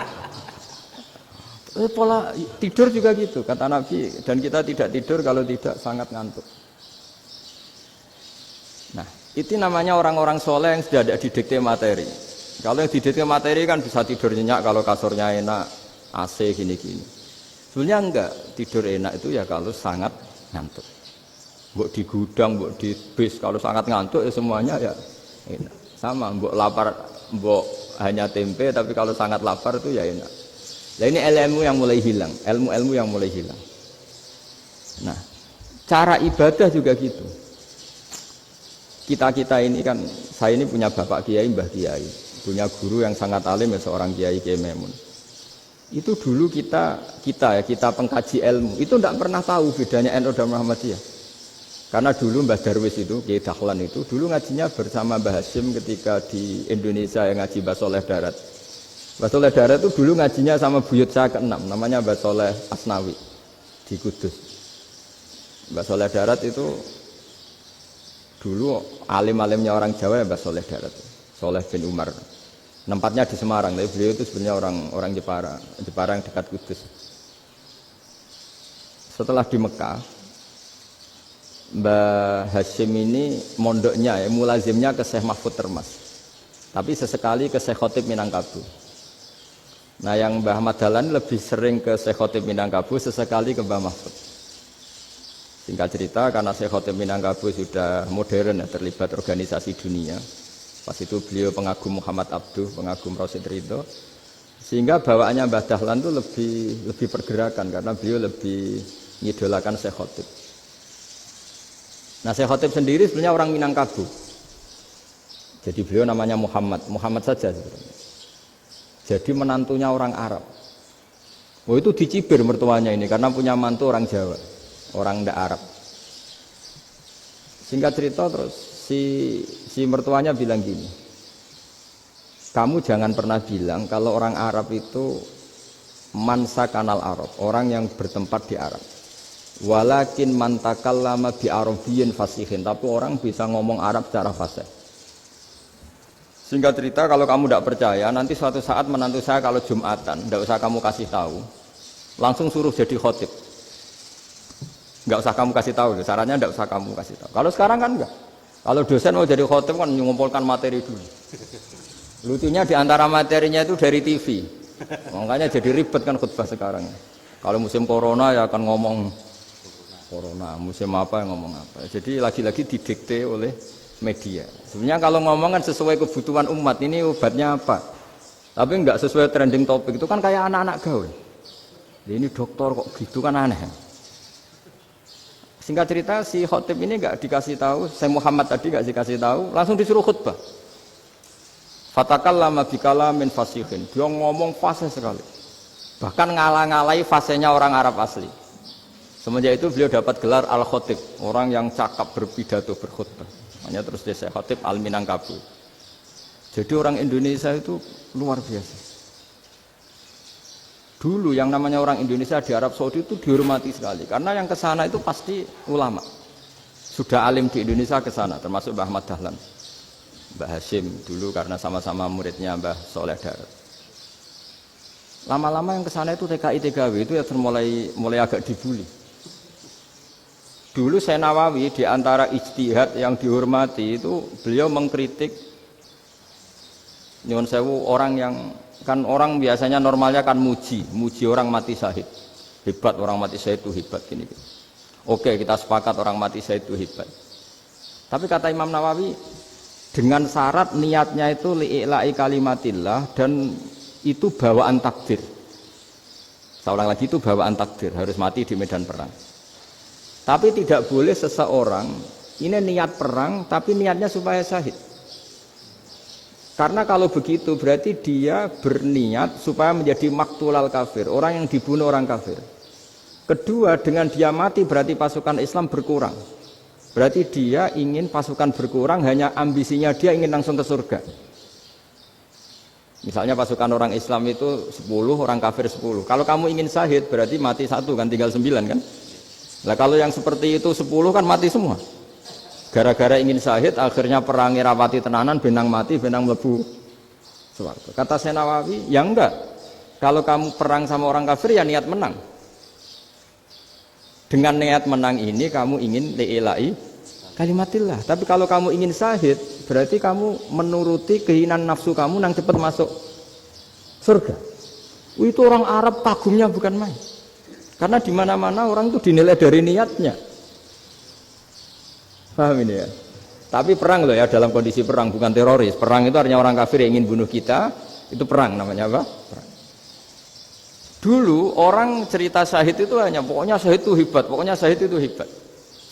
Pola tidur juga gitu kata Nabi, dan kita tidak tidur kalau tidak sangat ngantuk. Nah itu namanya orang-orang soleh yang sudah ada didikte materi. Kalau yang didikte materi kan bisa tidur nyenyak kalau kasurnya enak, AC gini-gini. Sebenarnya enggak, tidur enak itu ya kalau sangat ngantuk. Mbok di gudang, mbok di bis, kalau sangat ngantuk ya semuanya ya enak. Sama, mbok lapar, mbok hanya tempe, tapi kalau sangat lapar itu ya enak. Nah ini ilmu yang mulai hilang, ilmu-ilmu yang mulai hilang. Nah, cara ibadah juga gitu. Kita ini kan, saya ini punya bapak kiai, mbah kiai, punya guru yang sangat alim ya seorang kiai Kiai Memun. Itu dulu kita pengkaji ilmu, itu tidak pernah tahu bedanya NU dan Muhammadiyah. Karena dulu Mbah Darwis itu, Kiai Dahlan itu, dulu ngajinya bersama Mbah Hasyim ketika di Indonesia yang ngaji Mbah Soleh Darat. Mbah Soleh Darat itu dulu ngajinya sama buyut saya ke-6, namanya Mbah Soleh Asnawi di Kudus. Mbah Soleh Darat itu dulu alim-alimnya orang Jawa ya Mbah Soleh Darat, Soleh bin Umar. Tempatnya di Semarang, tapi beliau itu sebenarnya orang Jepara yang dekat Kudus. Setelah di Mekah, Mbah Hasyim ini mondoknya ya, mulazimnya ke Syekh Mahfud Termas. Tapi sesekali ke Syekh Khotib Minangkabau. Nah yang Mbah Ahmad Dahlan lebih sering ke Syekh Khotib Minangkabau, sesekali ke Mbah Mahfud. Singkat cerita, karena Syekh Khotib Minangkabau sudah modern ya, terlibat organisasi dunia. Pas itu beliau pengagum Muhammad Abduh, pengagum Rasid Ridho. Sehingga bawaannya Mbah Dahlan itu lebih pergerakan karena beliau lebih mengidolakan Syekh Khotib. Nah Syekh Khotib sendiri sebenarnya orang Minangkabau. Jadi beliau namanya Muhammad saja sebenarnya. Jadi menantunya orang Arab. Oh itu dicibir mertuanya ini karena punya mantu orang Jawa, orang ndak Arab. Singkat cerita terus si mertuanya bilang gini, kamu jangan pernah bilang kalau orang Arab itu mansa kanal Arab, orang yang bertempat di Arab. Walakin mantakallama bi arabiyyin fasihin, tapi orang bisa ngomong Arab secara fasih. Singkat cerita, kalau kamu tidak percaya, nanti suatu saat menantu saya kalau Jumatan, tidak usah kamu kasih tahu, langsung suruh jadi khotib. Nggak usah kamu kasih tahu, sarannya nggak usah kamu kasih tahu. Kalau sekarang kan enggak. Kalau dosen mau jadi khotib kan mengumpulkan materi dulu. Lucunya di antara materinya itu dari TV. Makanya jadi ribet kan khutbah sekarang. Kalau musim corona ya akan ngomong corona, musim apa yang ngomong apa. Jadi lagi-lagi didikte oleh media. Sebenarnya kalau ngomong kan sesuai kebutuhan umat, ini obatnya apa. Tapi enggak sesuai trending topik, itu kan kayak anak-anak gaul. Ini dokter kok gitu kan aneh. Singkat cerita si khotib ini enggak dikasih tahu, saya Muhammad tadi enggak dikasih tahu, langsung disuruh khutbah. Fatakallama bikalamin fasihin. Dia ngomong fasih sekali. Bahkan ngalah-ngalahi fasihnya orang Arab asli. Semenjak itu beliau dapat gelar Al-Khotib, orang yang cakap berpidato berkhutbah. Makanya terus dia Khotib Al-Minangkabau. Jadi orang Indonesia itu luar biasa. Dulu yang namanya orang Indonesia di Arab Saudi itu dihormati sekali. Karena yang ke sana itu pasti ulama. Sudah alim di Indonesia ke sana, termasuk Mbah Ahmad Dahlan. Mbah Hashim dulu karena sama-sama muridnya Mbah Soleh Darat. Lama-lama yang kesana itu TKI TKW itu ya mulai agak dibully. Dulu Syekh Nawawi di antara ijtihad yang dihormati itu beliau mengkritik nyuwun sewu orang yang kan orang biasanya normalnya kan muji orang mati syahid. Hebat orang mati syahid itu hebat gini. Oke, kita sepakat orang mati syahid itu hebat. Tapi kata Imam Nawawi dengan syarat niatnya itu li'ila'i kalimatillah dan itu bawaan takdir. Saya ulang lagi, itu bawaan takdir, harus mati di medan perang. Tapi tidak boleh seseorang ini niat perang tapi niatnya supaya syahid. Karena kalau begitu berarti dia berniat supaya menjadi maktulal kafir, orang yang dibunuh orang kafir. Kedua, dengan dia mati berarti pasukan Islam berkurang. Berarti dia ingin pasukan berkurang, hanya ambisinya dia ingin langsung ke surga. Misalnya pasukan orang Islam itu 10, orang kafir 10. Kalau kamu ingin syahid berarti mati 1 kan, tinggal 9 kan. Nah kalau yang seperti itu 10 kan mati semua. Gara-gara ingin syahid akhirnya perangi rapati tenanan, benang mati, benang mlebu swarga. Kata Syekh Nawawi, ya enggak. Kalau kamu perang sama orang kafir ya niat menang. Dengan niat menang ini kamu ingin li'ila'i kalimatillah. Tapi kalau kamu ingin syahid, berarti kamu menuruti keinginan nafsu kamu yang cepat masuk surga. Itu orang Arab kagumnya bukan main. Karena di mana-mana orang itu dinilai dari niatnya. Paham ini ya? Tapi perang loh ya, dalam kondisi perang, bukan teroris. Perang itu artinya orang kafir yang ingin bunuh kita, itu perang namanya apa? Perang. Dulu orang cerita syahid itu hanya pokoknya syahid itu hebat, pokoknya syahid itu hebat.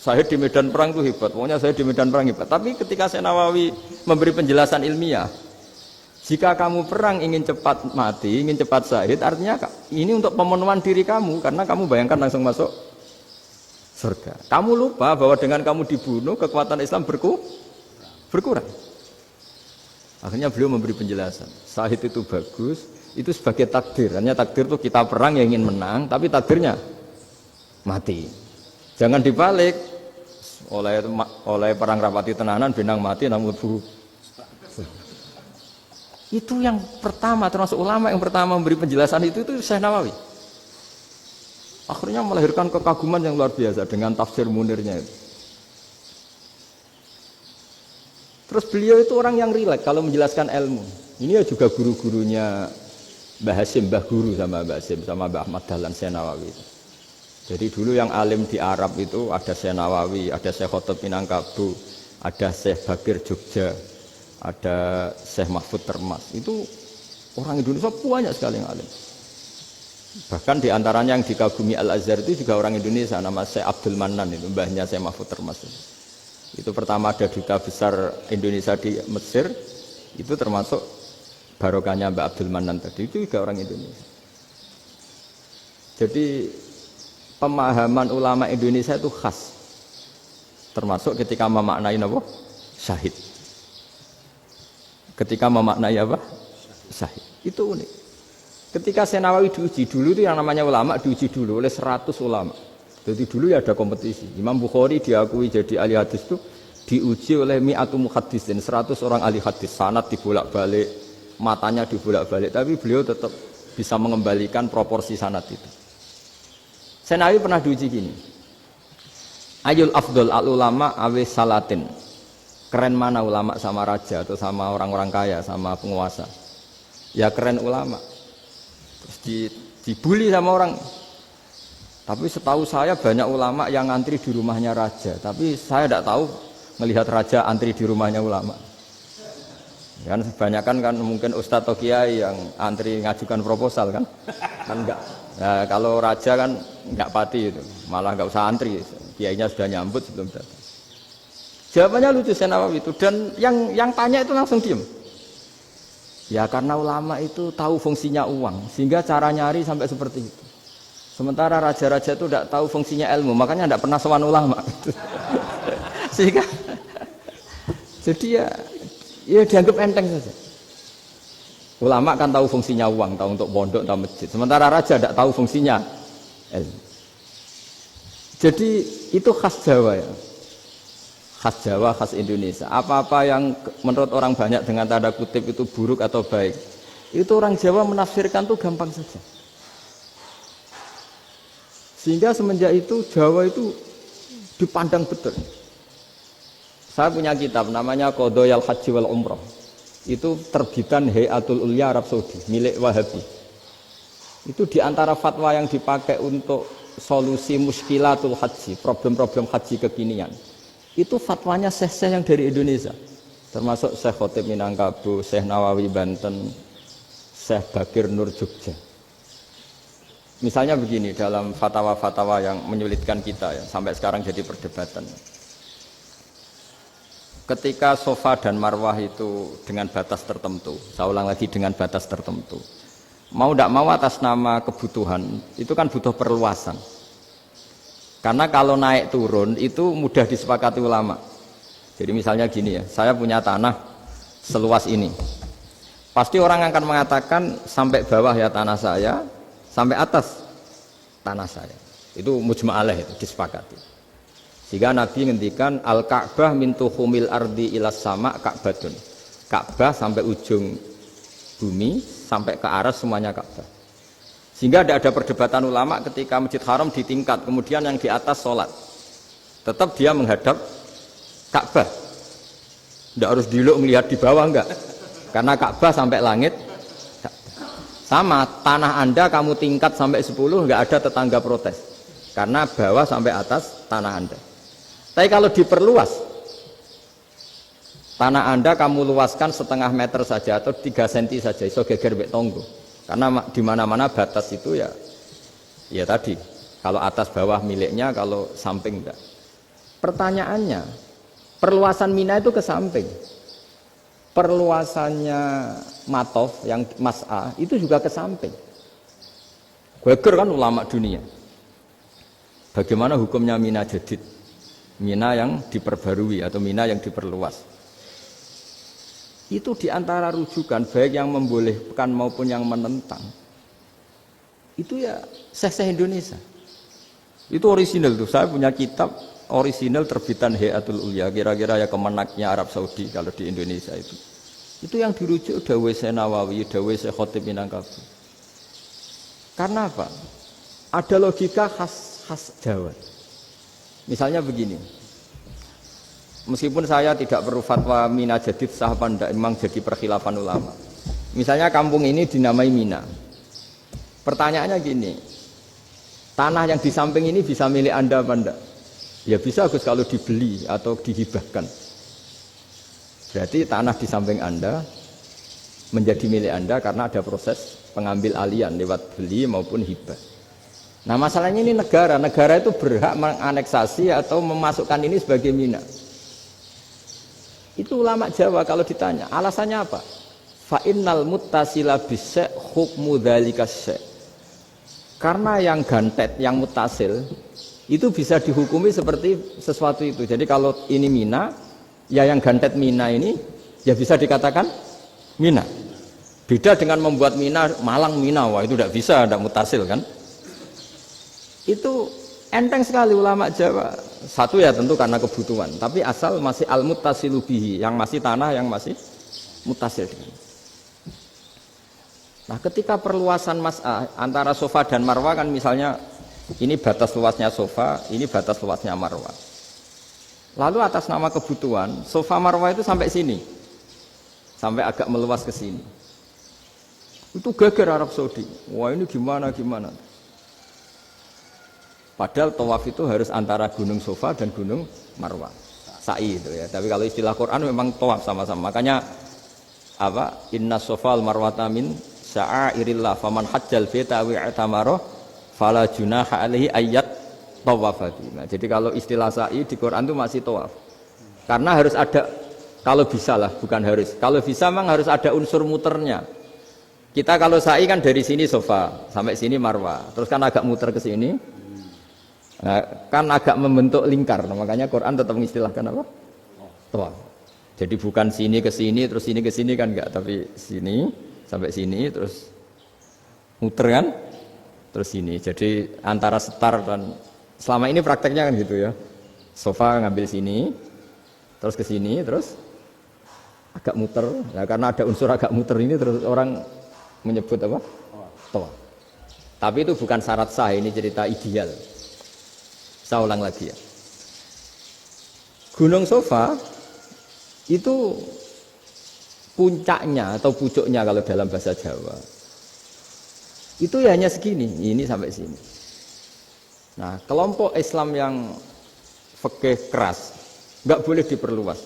Syahid di medan perang itu hebat, pokoknya syahid di medan perang hebat. Tapi ketika Syekh Nawawi memberi penjelasan ilmiah, jika kamu perang ingin cepat mati, ingin cepat syahid, artinya ini untuk pemenuhan diri kamu, karena kamu bayangkan langsung masuk surga. Kamu lupa bahwa dengan kamu dibunuh, kekuatan Islam berkurang. Akhirnya beliau memberi penjelasan, syahid itu bagus, itu sebagai takdir. Hanya takdir itu kita perang yang ingin menang, tapi takdirnya mati. Jangan dibalik, oleh perang rapati tenanan, benang mati, namun lebu. Itu yang pertama, termasuk ulama yang pertama memberi penjelasan itu Syekh Nawawi. Akhirnya melahirkan kekaguman yang luar biasa dengan tafsir Munirnya itu. Terus beliau itu orang yang rileks kalau menjelaskan ilmu. Ini ya juga guru-gurunya Mbah Hashim, Mbah Guru sama Mbah Hashim, sama Mbah Ahmad Dahlan Syekh Nawawi itu. Jadi dulu yang alim di Arab itu ada Syekh Nawawi, ada Syekh Khotib Minangkabau, ada Syekh Bakir Jogja, ada Syekh Mahfud Termas. Itu orang Indonesia banyak sekali yang alim. Bahkan diantaranya yang dikagumi Al-Azhar itu juga orang Indonesia, nama Syekh Abdul Manan, itu mbahnya Syekh Mahfud Termas. Itu pertama ada duta besar Indonesia di Mesir, itu termasuk barokahnya Mbak Abdul Manan tadi, itu juga orang Indonesia. Jadi pemahaman ulama Indonesia itu khas, termasuk ketika memaknai apa? Syahid. Ketika memaknai apa? Syahid. Itu unik. Ketika Syekh Nawawi diuji dulu itu yang namanya ulama diuji dulu oleh 100 ulama. Jadi dulu ya ada kompetisi. Imam Bukhari diakui jadi ahli hadis itu diuji oleh mi'atu muhaddisin, 100 orang ahli hadis, sanad dibolak-balik, matanya dibolak-balik, tapi beliau tetap bisa mengembalikan proporsi sanad itu. Senawi pernah diuji gini. Ayul afdol al ulama awe salatin. Keren mana ulama sama raja atau sama orang-orang kaya, sama penguasa? Ya keren ulama. Terus dibully sama orang. Tapi setahu saya banyak ulama yang antri di rumahnya raja. Tapi saya tidak tahu melihat raja antri di rumahnya ulama. Kan kebanyakan kan mungkin ustadz atau kiai yang antri ngajukan proposal kan enggak. Nah, kalau raja kan enggak pati itu, malah enggak usah antri. Kiainya sudah nyambut sebelum datang. Jawabannya lucu Senawawi itu, dan yang tanya itu langsung diem. Ya karena ulama itu tahu fungsinya uang, sehingga cara nyari sampai seperti itu. Sementara raja-raja itu tidak tahu fungsinya ilmu, makanya tidak pernah sowan ulama. Sehingga jadi ya dianggap enteng saja. Ulama kan tahu fungsinya uang, tahu untuk pondok, tahu masjid. Sementara raja tidak tahu fungsinya ilmu. Jadi itu khas Jawa ya. Khas Jawa, khas Indonesia. Apa-apa yang menurut orang banyak dengan tanda kutip itu buruk atau baik, itu orang Jawa menafsirkan itu gampang saja. Sehingga semenjak itu Jawa itu dipandang betul. Saya punya kitab namanya Qadhayal Haji wal Umrah. Itu terbitan Hayatul Ulya Arab Saudi, milik Wahabi. Itu diantara fatwa yang dipakai untuk solusi muskilatul haji, problem-problem haji kekinian. Itu fatwanya syekh-syekh yang dari Indonesia, termasuk Syekh Khotib Minangkabau, Syekh Nawawi Banten, Syekh Bakir Nur Jogja. Misalnya begini, dalam fatwa-fatwa yang menyulitkan kita ya, sampai sekarang jadi perdebatan. Ketika Safa dan Marwah itu dengan batas tertentu, saya ulang lagi dengan batas tertentu, mau tidak mau atas nama kebutuhan, itu kan butuh perluasan. Karena kalau naik turun itu mudah disepakati ulama. Jadi misalnya gini ya, saya punya tanah seluas ini. Pasti orang akan mengatakan sampai bawah ya tanah saya, sampai atas tanah saya. Itu mujma' alaih, itu disepakati. Sehingga Nabi ngendikan al-Ka'bah min tuhumil ardi ilas sama Ka'batun. Ka'bah sampai ujung bumi, sampai ke aras semuanya Ka'bah. Sehingga tidak ada perdebatan ulama ketika Masjid Haram ditingkat, kemudian yang di atas sholat. Tetap dia menghadap Ka'bah. Tidak harus diluk melihat di bawah, enggak. Karena Ka'bah sampai langit. Sama, tanah Anda kamu tingkat sampai 10, enggak ada tetangga protes. Karena bawah sampai atas tanah Anda. Tapi kalau diperluas, tanah Anda kamu luaskan setengah meter saja atau 3 cm saja, iso geger mbek tonggo. Karena di mana-mana batas itu ya tadi, kalau atas bawah miliknya, kalau samping enggak. Pertanyaannya, perluasan Mina itu ke samping. Perluasannya Matof yang Mas'a itu juga ke samping. Geger kan ulama dunia. Bagaimana hukumnya Mina Jadid? Mina yang diperbarui atau Mina yang diperluas. Itu diantara rujukan baik yang membolehkan maupun yang menentang. Itu ya syekh-syekh Indonesia. Itu orisinal tuh. Saya punya kitab orisinal terbitan Hayatul Ulya, kira-kira ya kemenaknya Arab Saudi kalau di Indonesia itu. Itu yang dirujuk dawuh Syekh Nawawi, dawuh Syekh Khotib Minangkabau. Karena apa? Ada logika khas Jawa. Misalnya begini. Meskipun saya tidak perlu fatwa Mina Jadid sah apa enggak, memang jadi perkhilafan ulama. Misalnya kampung ini dinamai Mina. Pertanyaannya gini, tanah yang di samping ini bisa milik Anda apa enggak? Ya bisa Gus kalau dibeli atau dihibahkan. Berarti tanah di samping Anda menjadi milik Anda karena ada proses pengambil alian lewat beli maupun hibah. Nah masalahnya ini negara itu berhak menganeksasi atau memasukkan ini sebagai Mina. Itu ulama Jawa kalau ditanya, alasannya apa? Fa innal muttasila bisyai' hukmu dzalika syai'. Karena yang gantet, yang mutasil itu bisa dihukumi seperti sesuatu itu. Jadi kalau ini Mina, ya yang gantet Mina ini ya bisa dikatakan Mina. Beda dengan membuat Mina Malang Mina, wah itu tidak bisa, tidak mutasil kan? Itu Enteng sekali ulama Jawa. Satu ya tentu karena kebutuhan, tapi asal masih al-muttasilu bihi, yang masih tanah yang masih mutasil dengan. Nah, ketika perluasan mas'ah antara sofa dan marwah kan misalnya ini batas luasnya sofa, ini batas luasnya marwah. Lalu atas nama kebutuhan, sofa marwah itu sampai sini. Sampai agak meluas ke sini. Itu geger Arab Saudi. Wah, ini gimana? Padahal tawaf itu harus antara gunung Sofa dan gunung Marwah. Sa'i itu ya. Tapi kalau istilah Quran memang tawaf sama-sama. Makanya apa? Inna Sofa al-Marwata min sya'airillah faman hajjal baita wa i'tamara fala junaha alaihi ayyat tawafati. Nah, jadi kalau istilah sa'i di Quran itu masih tawaf. Karena harus ada, kalau bisa lah, bukan harus. Kalau bisa memang harus ada unsur muternya. Kita kalau sa'i kan dari sini Sofa sampai sini Marwah. Terus kan agak muter ke sini. Nah, kan agak membentuk lingkar, nah, makanya Quran tetap mengistilahkan apa? Tawaf. Jadi bukan sini ke sini terus sini ke sini kan enggak, tapi sini sampai sini terus muter kan, terus sini. Jadi antara setar dan selama ini prakteknya kan gitu ya. Sofa ngambil sini, terus ke sini, terus agak muter. Nah, karena ada unsur agak muter ini terus orang menyebut apa? Tawaf. Tapi itu bukan syarat sah, ini cerita ideal. Saya ulang lagi ya. Gunung Sofa itu puncaknya atau pucuknya kalau dalam bahasa Jawa itu ya hanya segini, ini sampai sini. Nah, kelompok Islam yang fikih keras nggak boleh diperluas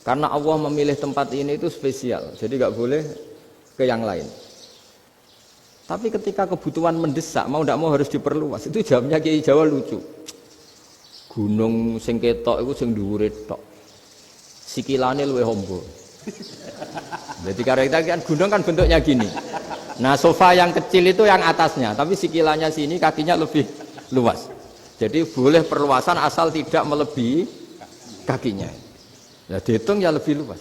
karena Allah memilih tempat ini itu spesial, jadi nggak boleh ke yang lain. Tapi ketika kebutuhan mendesak, mau tidak mau harus diperluas. Itu jawabnya Kiai Jawa lucu. Gunung sing ketok iku sing dhuwure tok. Sikilane luwih ombo. Jadi karena kita kan gunung kan bentuknya gini. Nah, sofa yang kecil itu yang atasnya, tapi sikilannya sini kakinya lebih luas. Jadi boleh perluasan asal tidak melebihi kakinya. Nah, dihitung ya lebih luas.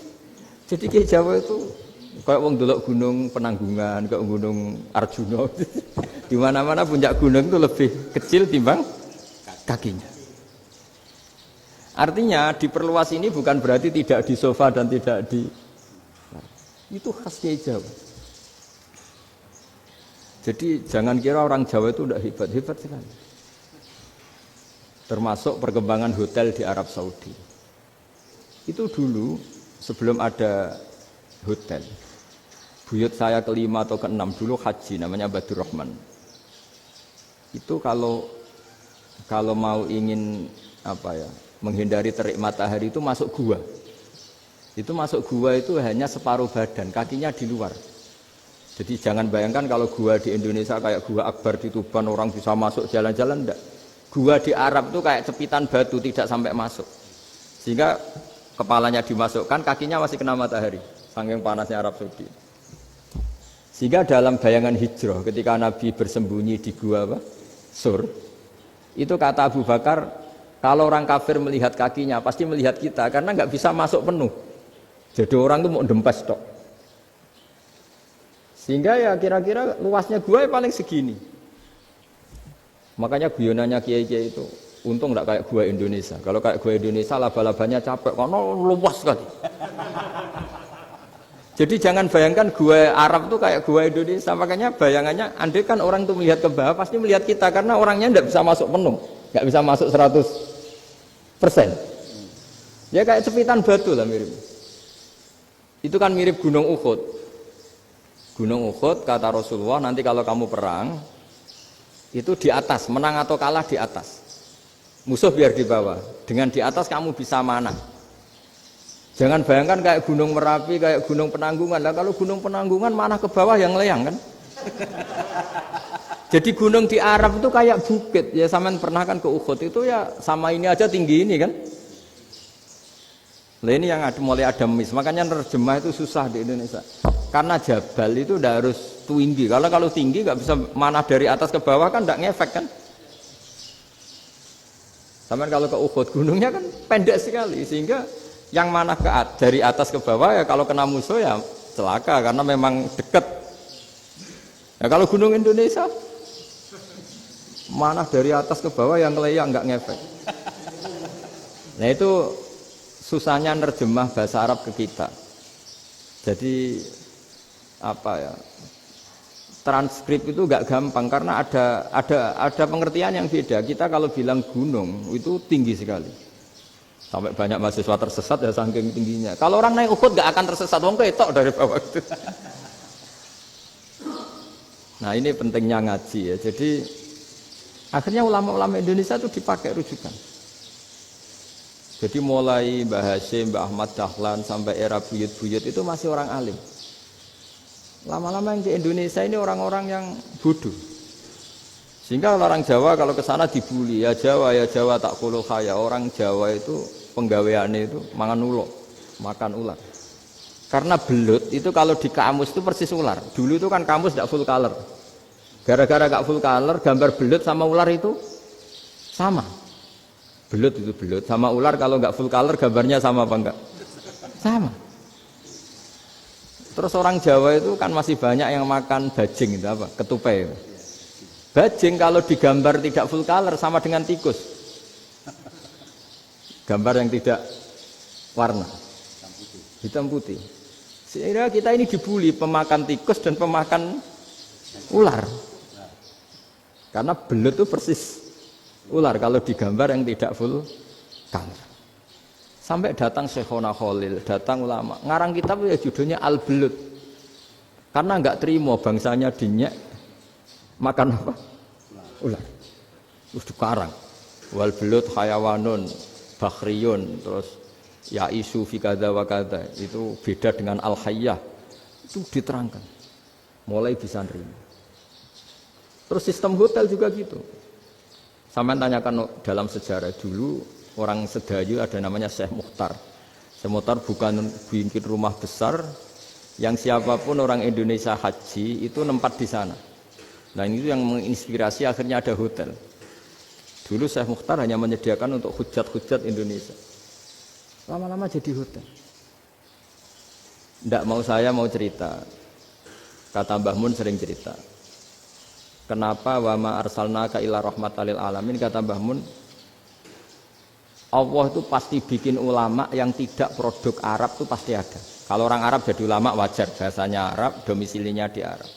Jadi Kiai Jawa itu kayak wong delok gunung Penanggungan, kayak gunung Arjuna. Di mana-mana puncak gunung itu lebih kecil timbang kakinya. Artinya diperluas ini bukan berarti tidak di sofa dan tidak di... Itu khasnya Jawa. Jadi jangan kira orang Jawa itu udah hebat-hebat sekali. Termasuk perkembangan hotel di Arab Saudi. Itu dulu sebelum ada hotel. Buyut saya kelima atau keenam dulu haji, namanya Badur Rahman. Itu kalau mau ingin apa ya, menghindari terik matahari itu masuk gua. Itu masuk gua itu hanya separuh badan, kakinya di luar. Jadi jangan bayangkan kalau gua di Indonesia kayak gua Akbar di Tuban orang bisa masuk jalan-jalan, enggak. Gua di Arab itu kayak cepitan batu, tidak sampai masuk. Sehingga kepalanya dimasukkan, kakinya masih kena matahari, saking panasnya Arab Saudi. Sehingga dalam bayangan hijrah ketika Nabi bersembunyi di gua apa? Sur. Itu kata Abu Bakar, kalau orang kafir melihat kakinya pasti melihat kita karena nggak bisa masuk penuh. Jadi orang itu mau dempes tok. Sehingga ya kira-kira luasnya gua ya paling segini. Makanya guyonannya kiai-kiai itu untung nggak kayak gua Indonesia. Kalau kayak gua Indonesia laba-labanya capek karena luas sekali. Jadi jangan bayangkan gua Arab tuh kayak gua Indonesia. Makanya bayangannya andai kan orang tuh melihat ke bawah pasti melihat kita karena orangnya nggak bisa masuk penuh. Nggak bisa masuk 100%. Ya kayak cepitan batu lah mirip. Itu kan mirip Gunung Uhud. Gunung Uhud kata Rasulullah nanti kalau kamu perang itu di atas, menang atau kalah di atas. Musuh biar di bawah. Dengan di atas kamu bisa manah. Jangan bayangkan kayak Gunung Merapi, kayak Gunung Penanggungan. Lah kalau Gunung Penanggungan manah ke bawah yang leyang kan? Jadi gunung di Arab itu kayak bukit. Ya sampean pernah kan ke Uhud itu ya sama ini aja tinggi ini kan. Lah ini yang mulai ada mis. Makanya nerjemah itu susah di Indonesia. Karena jabal itu udah harus tinggi. Kalau tinggi nggak bisa manah dari atas ke bawah kan nggak ngefek kan. Sampean kalau ke Uhud gunungnya kan pendek sekali sehingga yang manah dari atas ke bawah ya kalau kena musuh ya celaka karena memang dekat. Ya kalau gunung Indonesia Mana dari atas ke bawah yang ngeleyak nggak ngefek. Nah itu susahnya nerjemah bahasa Arab ke kita. Jadi apa ya? Transkrip itu nggak gampang karena ada pengertian yang beda. Kita kalau bilang gunung itu tinggi sekali. Sampai banyak mahasiswa tersesat ya saking tingginya. Kalau orang naik Uhud nggak akan tersesat, wong ketok dari bawah itu. Nah ini pentingnya ngaji ya. Jadi akhirnya ulama-ulama Indonesia itu dipakai rujukan. Jadi mulai Mbah Hasyim, Mbah Ahmad Dahlan sampai era buyut-buyut itu masih orang alim. Lama-lama yang di Indonesia ini orang-orang yang bodoh. Sehingga orang Jawa kalau ke sana dibully, ya Jawa tak kuluh kaya. Orang Jawa itu penggaweane itu mangan ulo, makan ular. Karena belut itu kalau di kamus itu persis ular. Dulu itu kan kamus tidak full color. Gara-gara gak full color, gambar belut sama ular itu sama. Belut itu belut sama ular kalau nggak full color gambarnya sama apa enggak? Sama. Terus orang Jawa itu kan masih banyak yang makan bajing itu apa? Ketupai. Bajing kalau digambar tidak full color sama dengan tikus. Gambar yang tidak warna. Hitam putih. Sehingga kita ini dibully pemakan tikus dan pemakan ular. Karena belut itu persis ular kalau digambar yang tidak full color. Sampai datang Syekhona Khalil, datang ulama. Ngarang kitab ya judulnya Al-Belut. Karena enggak terima bangsanya dinyek makan apa? Ular. Terus dikarang. Wal belut hayawanun bakhriyun, terus ya isu fi kadza wa kadza. Itu beda dengan al-hayyah. Itu diterangkan. Mulai bisa nerima. Terus sistem hotel juga gitu. Sampai tanyakan dalam sejarah dulu orang Sedayu ada namanya Syekh Mukhtar. Syekh Mukhtar bukan bikin rumah besar yang siapapun orang Indonesia haji itu nempat di sana. Nah ini yang menginspirasi akhirnya ada hotel. Dulu Syekh Mukhtar hanya menyediakan untuk hujat-hujat Indonesia. Lama-lama jadi hotel. Tidak mau saya mau cerita. Kata Mbah Mun sering cerita. Kenapa wa ma arsalnaka illa rahmatan lil alamin, kata Mbah Mun, Allah itu pasti bikin ulama yang tidak produk Arab itu pasti ada. Kalau orang Arab jadi ulama wajar, bahasanya Arab, domisilinya di Arab.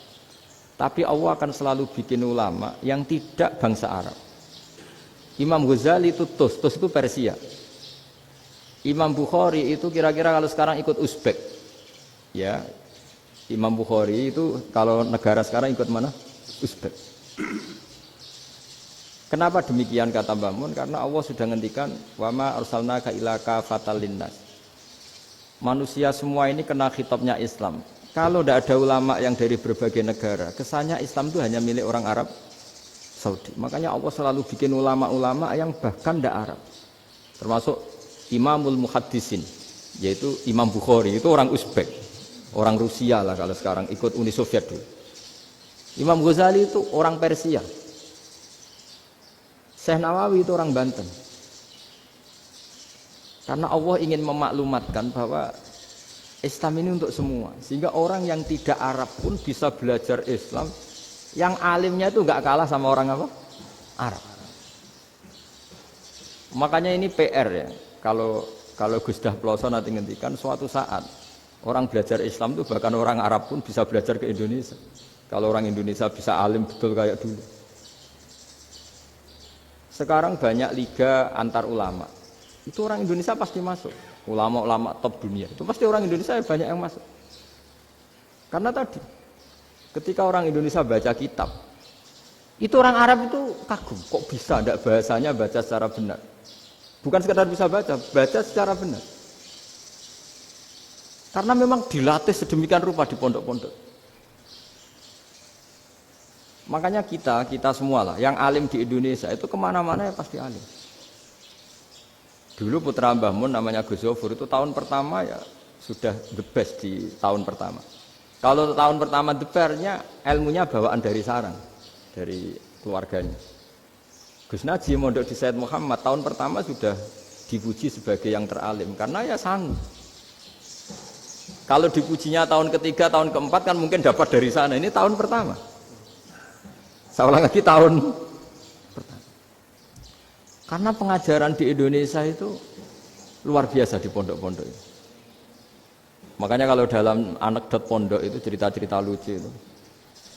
Tapi Allah akan selalu bikin ulama yang tidak bangsa Arab. Imam Ghazali itu Tus itu Persia. Imam Bukhari itu kira-kira kalau sekarang ikut Uzbek. Ya. Imam Bukhari itu kalau negara sekarang ikut mana? Uzbek. Kenapa demikian kata Mbah Mun? Karena Allah sudah ngendikan wa ma arsalnaka illa kafatan linnas. Manusia semua ini kena khitabnya Islam. Kalau tidak ada ulama yang dari berbagai negara, kesannya Islam itu hanya milik orang Arab Saudi. Makanya Allah selalu bikin ulama-ulama yang bahkan tidak Arab. Termasuk Imamul Muhaddisin, yaitu Imam Bukhari, itu orang Uzbek, orang Rusia lah kalau sekarang, ikut Uni Soviet dulu. Imam Ghazali itu orang Persia. Syekh Nawawi itu orang Banten. Karena Allah ingin memaklumatkan bahwa Islam ini untuk semua. Sehingga orang yang tidak Arab pun bisa belajar Islam. Yang alimnya itu enggak kalah sama orang apa? Arab. Makanya ini PR ya. Kalau Gus Dah Ploso nanti ngendikan suatu saat orang belajar Islam itu bahkan orang Arab pun bisa belajar ke Indonesia. Kalau orang Indonesia bisa alim betul kayak dulu. Sekarang banyak liga antar ulama. Itu orang Indonesia pasti masuk. Ulama-ulama top dunia. Itu pasti orang Indonesia banyak yang masuk. Karena tadi, ketika orang Indonesia baca kitab, itu orang Arab itu kagum. Kok bisa tidak bahasanya baca secara benar? Bukan sekadar bisa baca secara benar. Karena memang dilatih sedemikian rupa di pondok-pondok. Makanya kita semua lah, yang alim di Indonesia itu kemana-mana ya pasti alim. Dulu putra Mbah Mun namanya Gus Zofur itu tahun pertama ya sudah the best di tahun pertama. Kalau tahun pertama the best-nya ilmunya bawaan dari sarang, dari keluarganya. Gus Najih mondok di Said Muhammad tahun pertama sudah dipuji sebagai yang teralim karena ya sanggup. Kalau dipujinya tahun ketiga, tahun keempat kan mungkin dapat dari sana. Ini tahun pertama. Saya ulang lagi tahun Karena pengajaran di Indonesia itu luar biasa di pondok-pondok itu. Makanya kalau dalam anekdot pondok itu cerita-cerita lucu itu.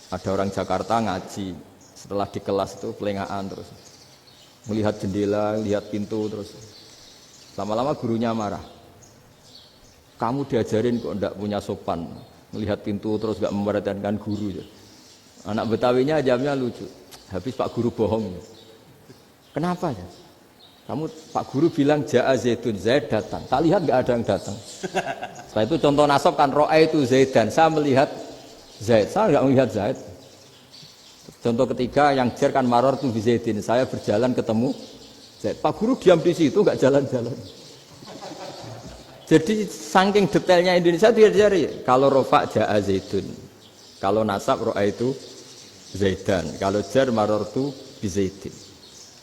Ada orang Jakarta ngaji, setelah di kelas itu pelengahan terus. Melihat jendela, lihat pintu terus. Lama-lama gurunya marah. Kamu diajarin kok enggak punya sopan. Melihat pintu terus enggak memperhatikan guru. Anak Betawinya jawabnya lucu. Habis Pak Guru bohong. Kenapa ya? Kamu Pak Guru bilang Ja'a Zaidun, Zaid datang. Tak lihat enggak ada yang datang. Setelah itu contoh nasab kan ro'a itu Zaidan. Saya melihat Zaid, saya enggak melihat Zaid. Contoh ketiga yang jar kan maror tu Zaidin. Saya berjalan ketemu Zaid. Pak Guru diam di situ enggak jalan-jalan. Jadi saking detailnya Indonesia itu diajari. Kalau rofa Ja'a Zaidun. Kalau nasab ro'a itu Zaidan. Kalau jar maror tu Zaidin.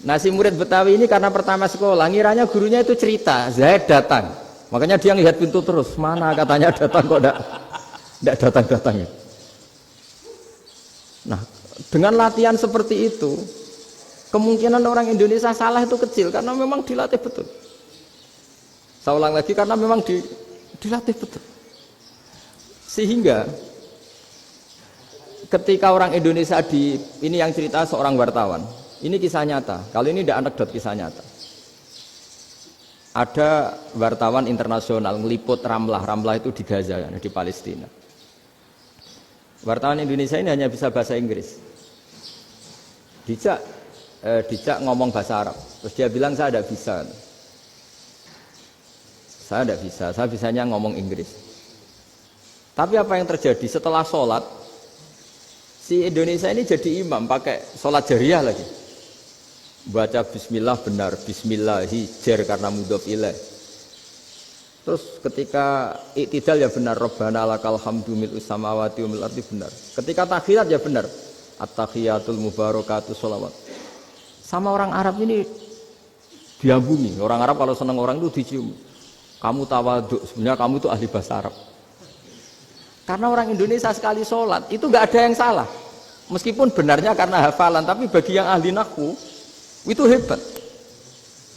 Nah si murid Betawi ini karena pertama sekolah, ngiranya gurunya itu cerita, Zaid datang. Makanya dia lihat pintu terus, mana katanya datang kok enggak datang-datang. Nah, dengan latihan seperti itu, kemungkinan orang Indonesia salah itu kecil karena memang dilatih betul. Saya ulang lagi karena memang dilatih betul. Sehingga ketika orang Indonesia ini yang cerita seorang wartawan. Ini kisah nyata. Kali ini tidak anekdot, kisah nyata. Ada wartawan internasional ngeliput Ramlah. Ramlah itu di Gaza, di Palestina. Wartawan Indonesia ini hanya bisa bahasa Inggris. Dijak ngomong bahasa Arab. Terus dia bilang saya tidak bisa. Saya tidak bisa. Saya bisanya ngomong Inggris. Tapi apa yang terjadi setelah sholat? Si Indonesia ini jadi imam pakai sholat jariah lagi. Baca bismillah benar, bismillahi jar karena mudhof ilaih. Terus ketika iktidal ya benar, Rabbana lakal hamdu mil'us samawati wa mil'ul ardi benar. Ketika tahiyat ya benar, at-tahiyatul mubarakatuh sholawat. Sama orang Arab ini diambungi. Orang Arab kalau senang orang itu dicium. Kamu tawaduk, sebenarnya kamu itu ahli bahasa Arab. Karena orang Indonesia sekali sholat itu nggak ada yang salah. Meskipun benarnya karena hafalan, tapi bagi yang ahli nahwu itu hebat.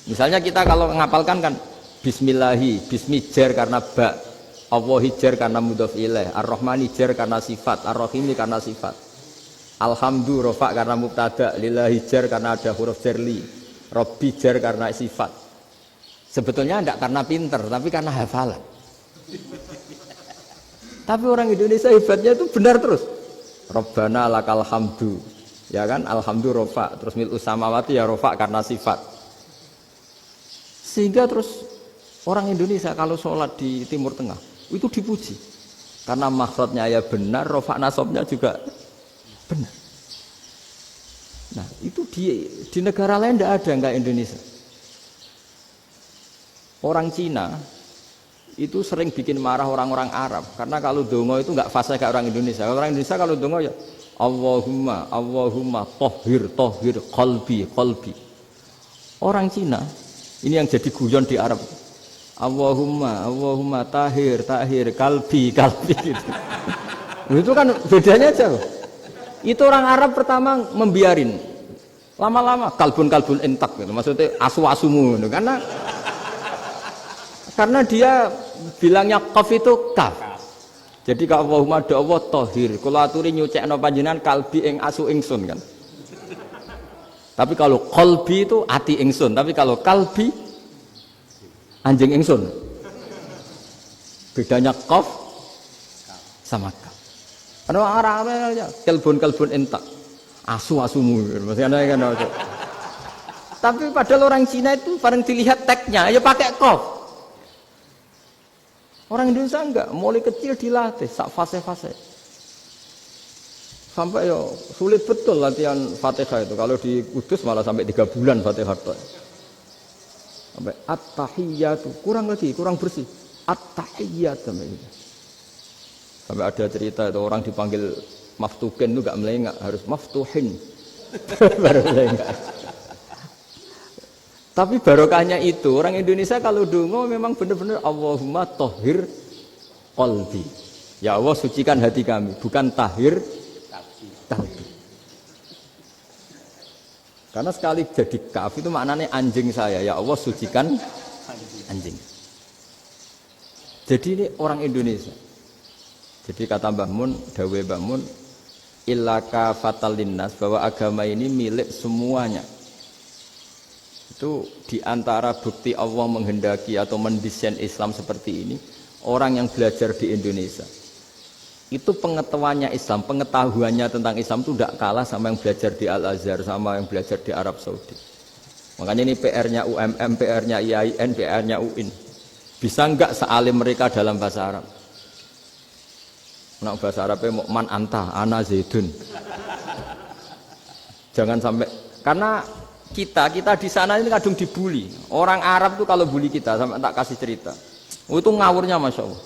Misalnya kita kalau ngapalkan kan bismillahi, bismijar karena ba, Allahi jar karena mudhof ilaih, ar-rahmani jar karena sifat, ar-rahimi karena sifat, alhamdu rofa karena mubtada, lillahi jar karena ada huruf jarli, rabbi jar karena sifat. Sebetulnya tidak karena pinter, tapi karena hafalan. Tapi orang Indonesia hebatnya itu benar terus. Rabbana lakal hamdu. Ya kan, alhamdu rofa, terus mil'us samawati ya rofa karena sifat. Sehingga terus orang Indonesia kalau sholat di Timur Tengah itu dipuji. Karena makhrajnya ya benar, rofa nasabnya juga benar. Nah itu di negara lain tidak ada nggak Indonesia. Orang Cina itu sering bikin marah orang-orang Arab. Karena kalau dongo itu nggak fasih kayak orang Indonesia. Orang Indonesia kalau dongo ya Allahumma, Allahumma, tohir, tohir, qalbi, qalbi. Orang Cina, ini yang jadi guyon di Arab. Allahumma, Allahumma, tahir, tahir, kalbi, kalbi. Gitu. Itu kan bedanya jauh. Itu orang Arab pertama membiarin. Lama-lama, kalbun-kalbun entak. Gitu. Maksudnya asu-asumu. Gitu. Karena dia bilangnya qaf itu kaf. Jadi kalau Allahumma do Allah tohir, kalau aturi nyucekno panjenengan kalbi ing asu ingsun kan. Tapi kalau qalbi itu ati ingsun, tapi kalau kalbi anjing ingsun. Bedanya qaf sama kaf. Ana arah aja kalbun entak. Asu-asumu maksudnya kan. Tapi padahal orang Cina itu paling dilihat teksnya ya pakai qaf. Orang Indonesia enggak, mulai kecil dilatih, sak fase-fase. Sampai ya sulit betul latihan Fatihah itu. Kalau di Kudus malah sampai 3 bulan Fatihah itu. Sampai at-tahiyyatu, kurang lagi, kurang bersih. At-tahiyyat sampai gitu. Sampai ada cerita itu orang dipanggil maftuhin itu enggak melengak, harus maftuhin. Baru melengak. Tapi barokahnya itu orang Indonesia kalau dongo memang benar-benar Allahumma tohir qalbi. Ya Allah sucikan hati kami, bukan tahir kalbi. Karena sekali jadi kaf itu maknanya anjing saya, ya Allah sucikan anjing. Jadi ini orang Indonesia. Jadi kata Mbah Mun, dawe Mbah Mun, illaka fatal linnas, bahwa agama ini milik semuanya. Itu diantara bukti Allah menghendaki atau mendesain Islam seperti ini, orang yang belajar di Indonesia. Itu pengetahuannya Islam, pengetahuannya tentang Islam itu tidak kalah sama yang belajar di Al-Azhar, sama yang belajar di Arab Saudi. Makanya ini PR-nya UMM, PR-nya IAIN, PR-nya UIN. Bisa enggak sealim mereka dalam bahasa Arab? Nah, bahasa Arabnya man anta, ana zaidun. Jangan sampai, karena kita di sana ini kadung dibully. Orang Arab tuh kalau bully kita, sampai tak kasih cerita. Itu ngawurnya Masya Allah.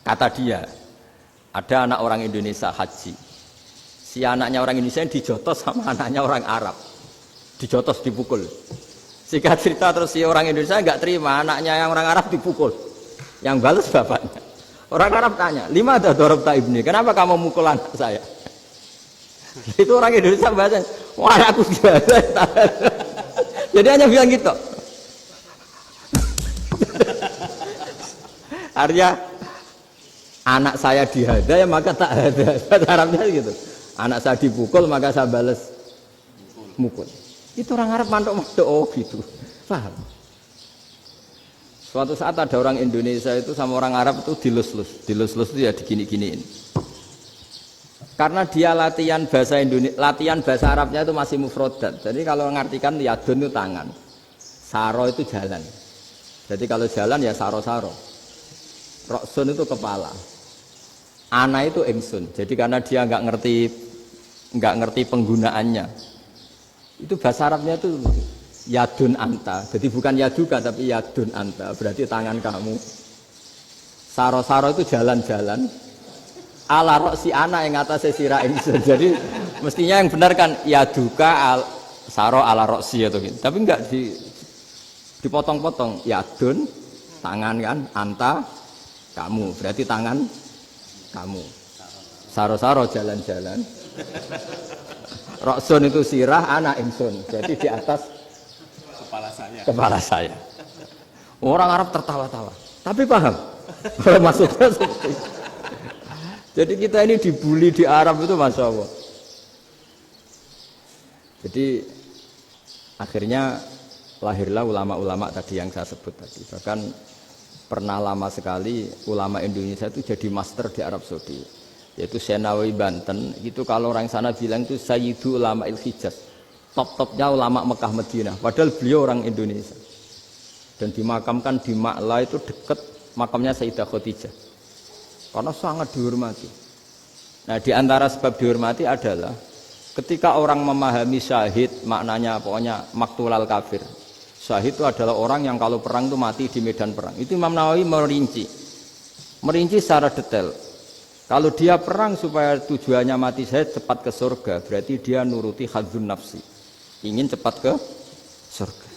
Kata dia, ada anak orang Indonesia haji. Si anaknya orang Indonesia dijotos sama anaknya orang Arab. Dijotos, dipukul. Singkat cerita terus si orang Indonesia enggak terima, anaknya yang orang Arab dipukul. Yang balas bapaknya. Orang Arab tanya, lima ada dorobta ibni, kenapa kamu mukul anak saya? Itu orang Indonesia bahasa, wah aku biasa. Jadi hanya bilang gitu. Artinya anak saya dihada ya maka tak ada. Bahasa Arabnya gitu. Anak saya dipukul maka saya balas mukul. Itu orang Arab mantuk-mantuk oh gitu. Paham? Suatu saat ada orang Indonesia itu sama orang Arab itu dilus-lus. Dilus-lus itu ya digini-giniin. Karena dia latihan bahasa Indonesia, latihan bahasa Arabnya itu masih mufrodat. Jadi kalau ngartikan yadun itu tangan, saro itu jalan. Jadi kalau jalan ya saro-saro. Roksun itu kepala. Ana itu ingsun. Jadi karena dia nggak ngerti penggunaannya. Itu bahasa Arabnya itu yadun anta. Jadi bukan yaduka tapi yadun anta. Berarti tangan kamu. Saro-saro itu jalan-jalan. Ala roksi ana yang atasnya sirah ingsun. Jadi mestinya yang benar kan yaduka saro ala roksi atau gitu. Tapi enggak dipotong-potong. Yadun tangan kan, anta kamu. Berarti tangan kamu. Saro-saro jalan-jalan. Roksun itu sirah, anak ingsun. Jadi di atas kepala saya. Orang Arab tertawa-tawa. Tapi paham. Kalau maksudnya seperti itu. Jadi kita ini dibully di Arab itu Masya Allah. Jadi akhirnya lahirlah ulama-ulama tadi yang saya sebut tadi. Bahkan pernah lama sekali ulama Indonesia itu jadi master di Arab Saudi. Yaitu Senawi Banten. Itu kalau orang sana bilang itu Sayyidu Ulama Il-Hijaz. Top-topnya ulama Mekah Madinah. Padahal beliau orang Indonesia. Dan dimakamkan di Ma'la itu dekat makamnya Sayyidah Khadijah. Karena sangat dihormati. Nah, di antara sebab dihormati adalah ketika orang memahami syahid, maknanya pokoknya maktulal kafir. Syahid itu adalah orang yang kalau perang itu mati di medan perang. Itu Imam Nawawi merinci secara detail. Kalau dia perang supaya tujuannya mati syahid cepat ke surga, berarti dia nuruti hadzun nafsi. Ingin cepat ke surga.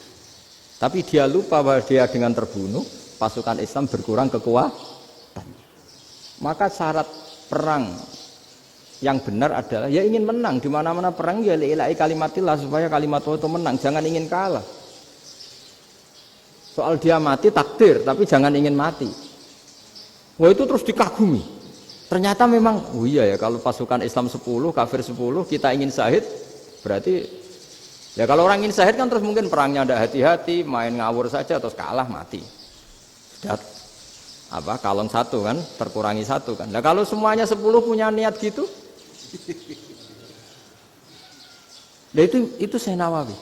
Tapi dia lupa bahwa dia dengan terbunuh, pasukan Islam berkurang kekuatan. Maka syarat perang yang benar adalah ya ingin menang. Di mana-mana perang ya ilahi kalimatillah supaya kalimat Allah itu menang, jangan ingin kalah. Soal dia mati takdir, tapi jangan ingin mati. Wah itu terus dikagumi. Ternyata memang, oh iya ya kalau pasukan Islam 10, kafir 10, kita ingin syahid, berarti ya kalau orang ingin syahid kan terus mungkin perangnya ada hati-hati, main ngawur saja terus kalah mati. Sudah kalong satu kan, terkurangi satu kan. Nah kalau semuanya 10 punya niat gitu, nah itu Syekh Nawawi.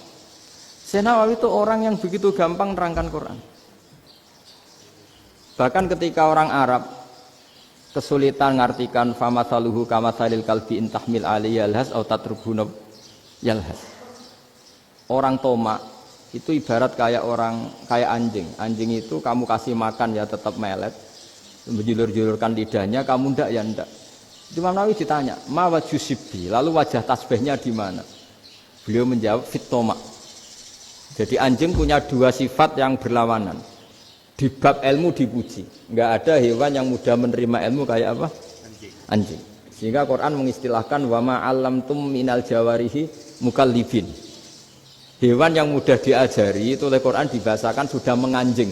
Syekh Nawawi itu orang yang begitu gampang nerangkan Quran. Bahkan ketika orang Arab kesulitan ngartikan famathaluhu kamathalil kalbi intahmil alaihi yalhas atau tatrubuna yalhas. Orang tomak itu ibarat kayak anjing. Anjing itu kamu kasih makan ya tetap melet, menjulur-julurkan lidahnya, kamu ndak ya ndak. Imam Nawawi ditanya, ma wajusibbi, lalu wajah tasbihnya di mana? Beliau menjawab fitoma. Jadi anjing punya dua sifat yang berlawanan. Di bab ilmu dipuji, nggak ada hewan yang mudah menerima ilmu kayak apa? Anjing. Sehingga Quran mengistilahkan wa ma 'allamtum minal jawarihi mukallibin. Hewan yang mudah diajari itu oleh Quran dibahasakan sudah menganjing.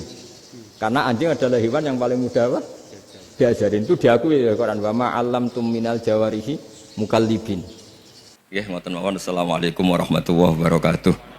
Karena anjing adalah hewan yang paling mudah apa? Diajarin. Itu diakui oleh Quran. Wa ma 'allamtum minal jawarihi mukallibin. Nggih, ngoten mawon. Assalamualaikum warahmatullahi wabarakatuh.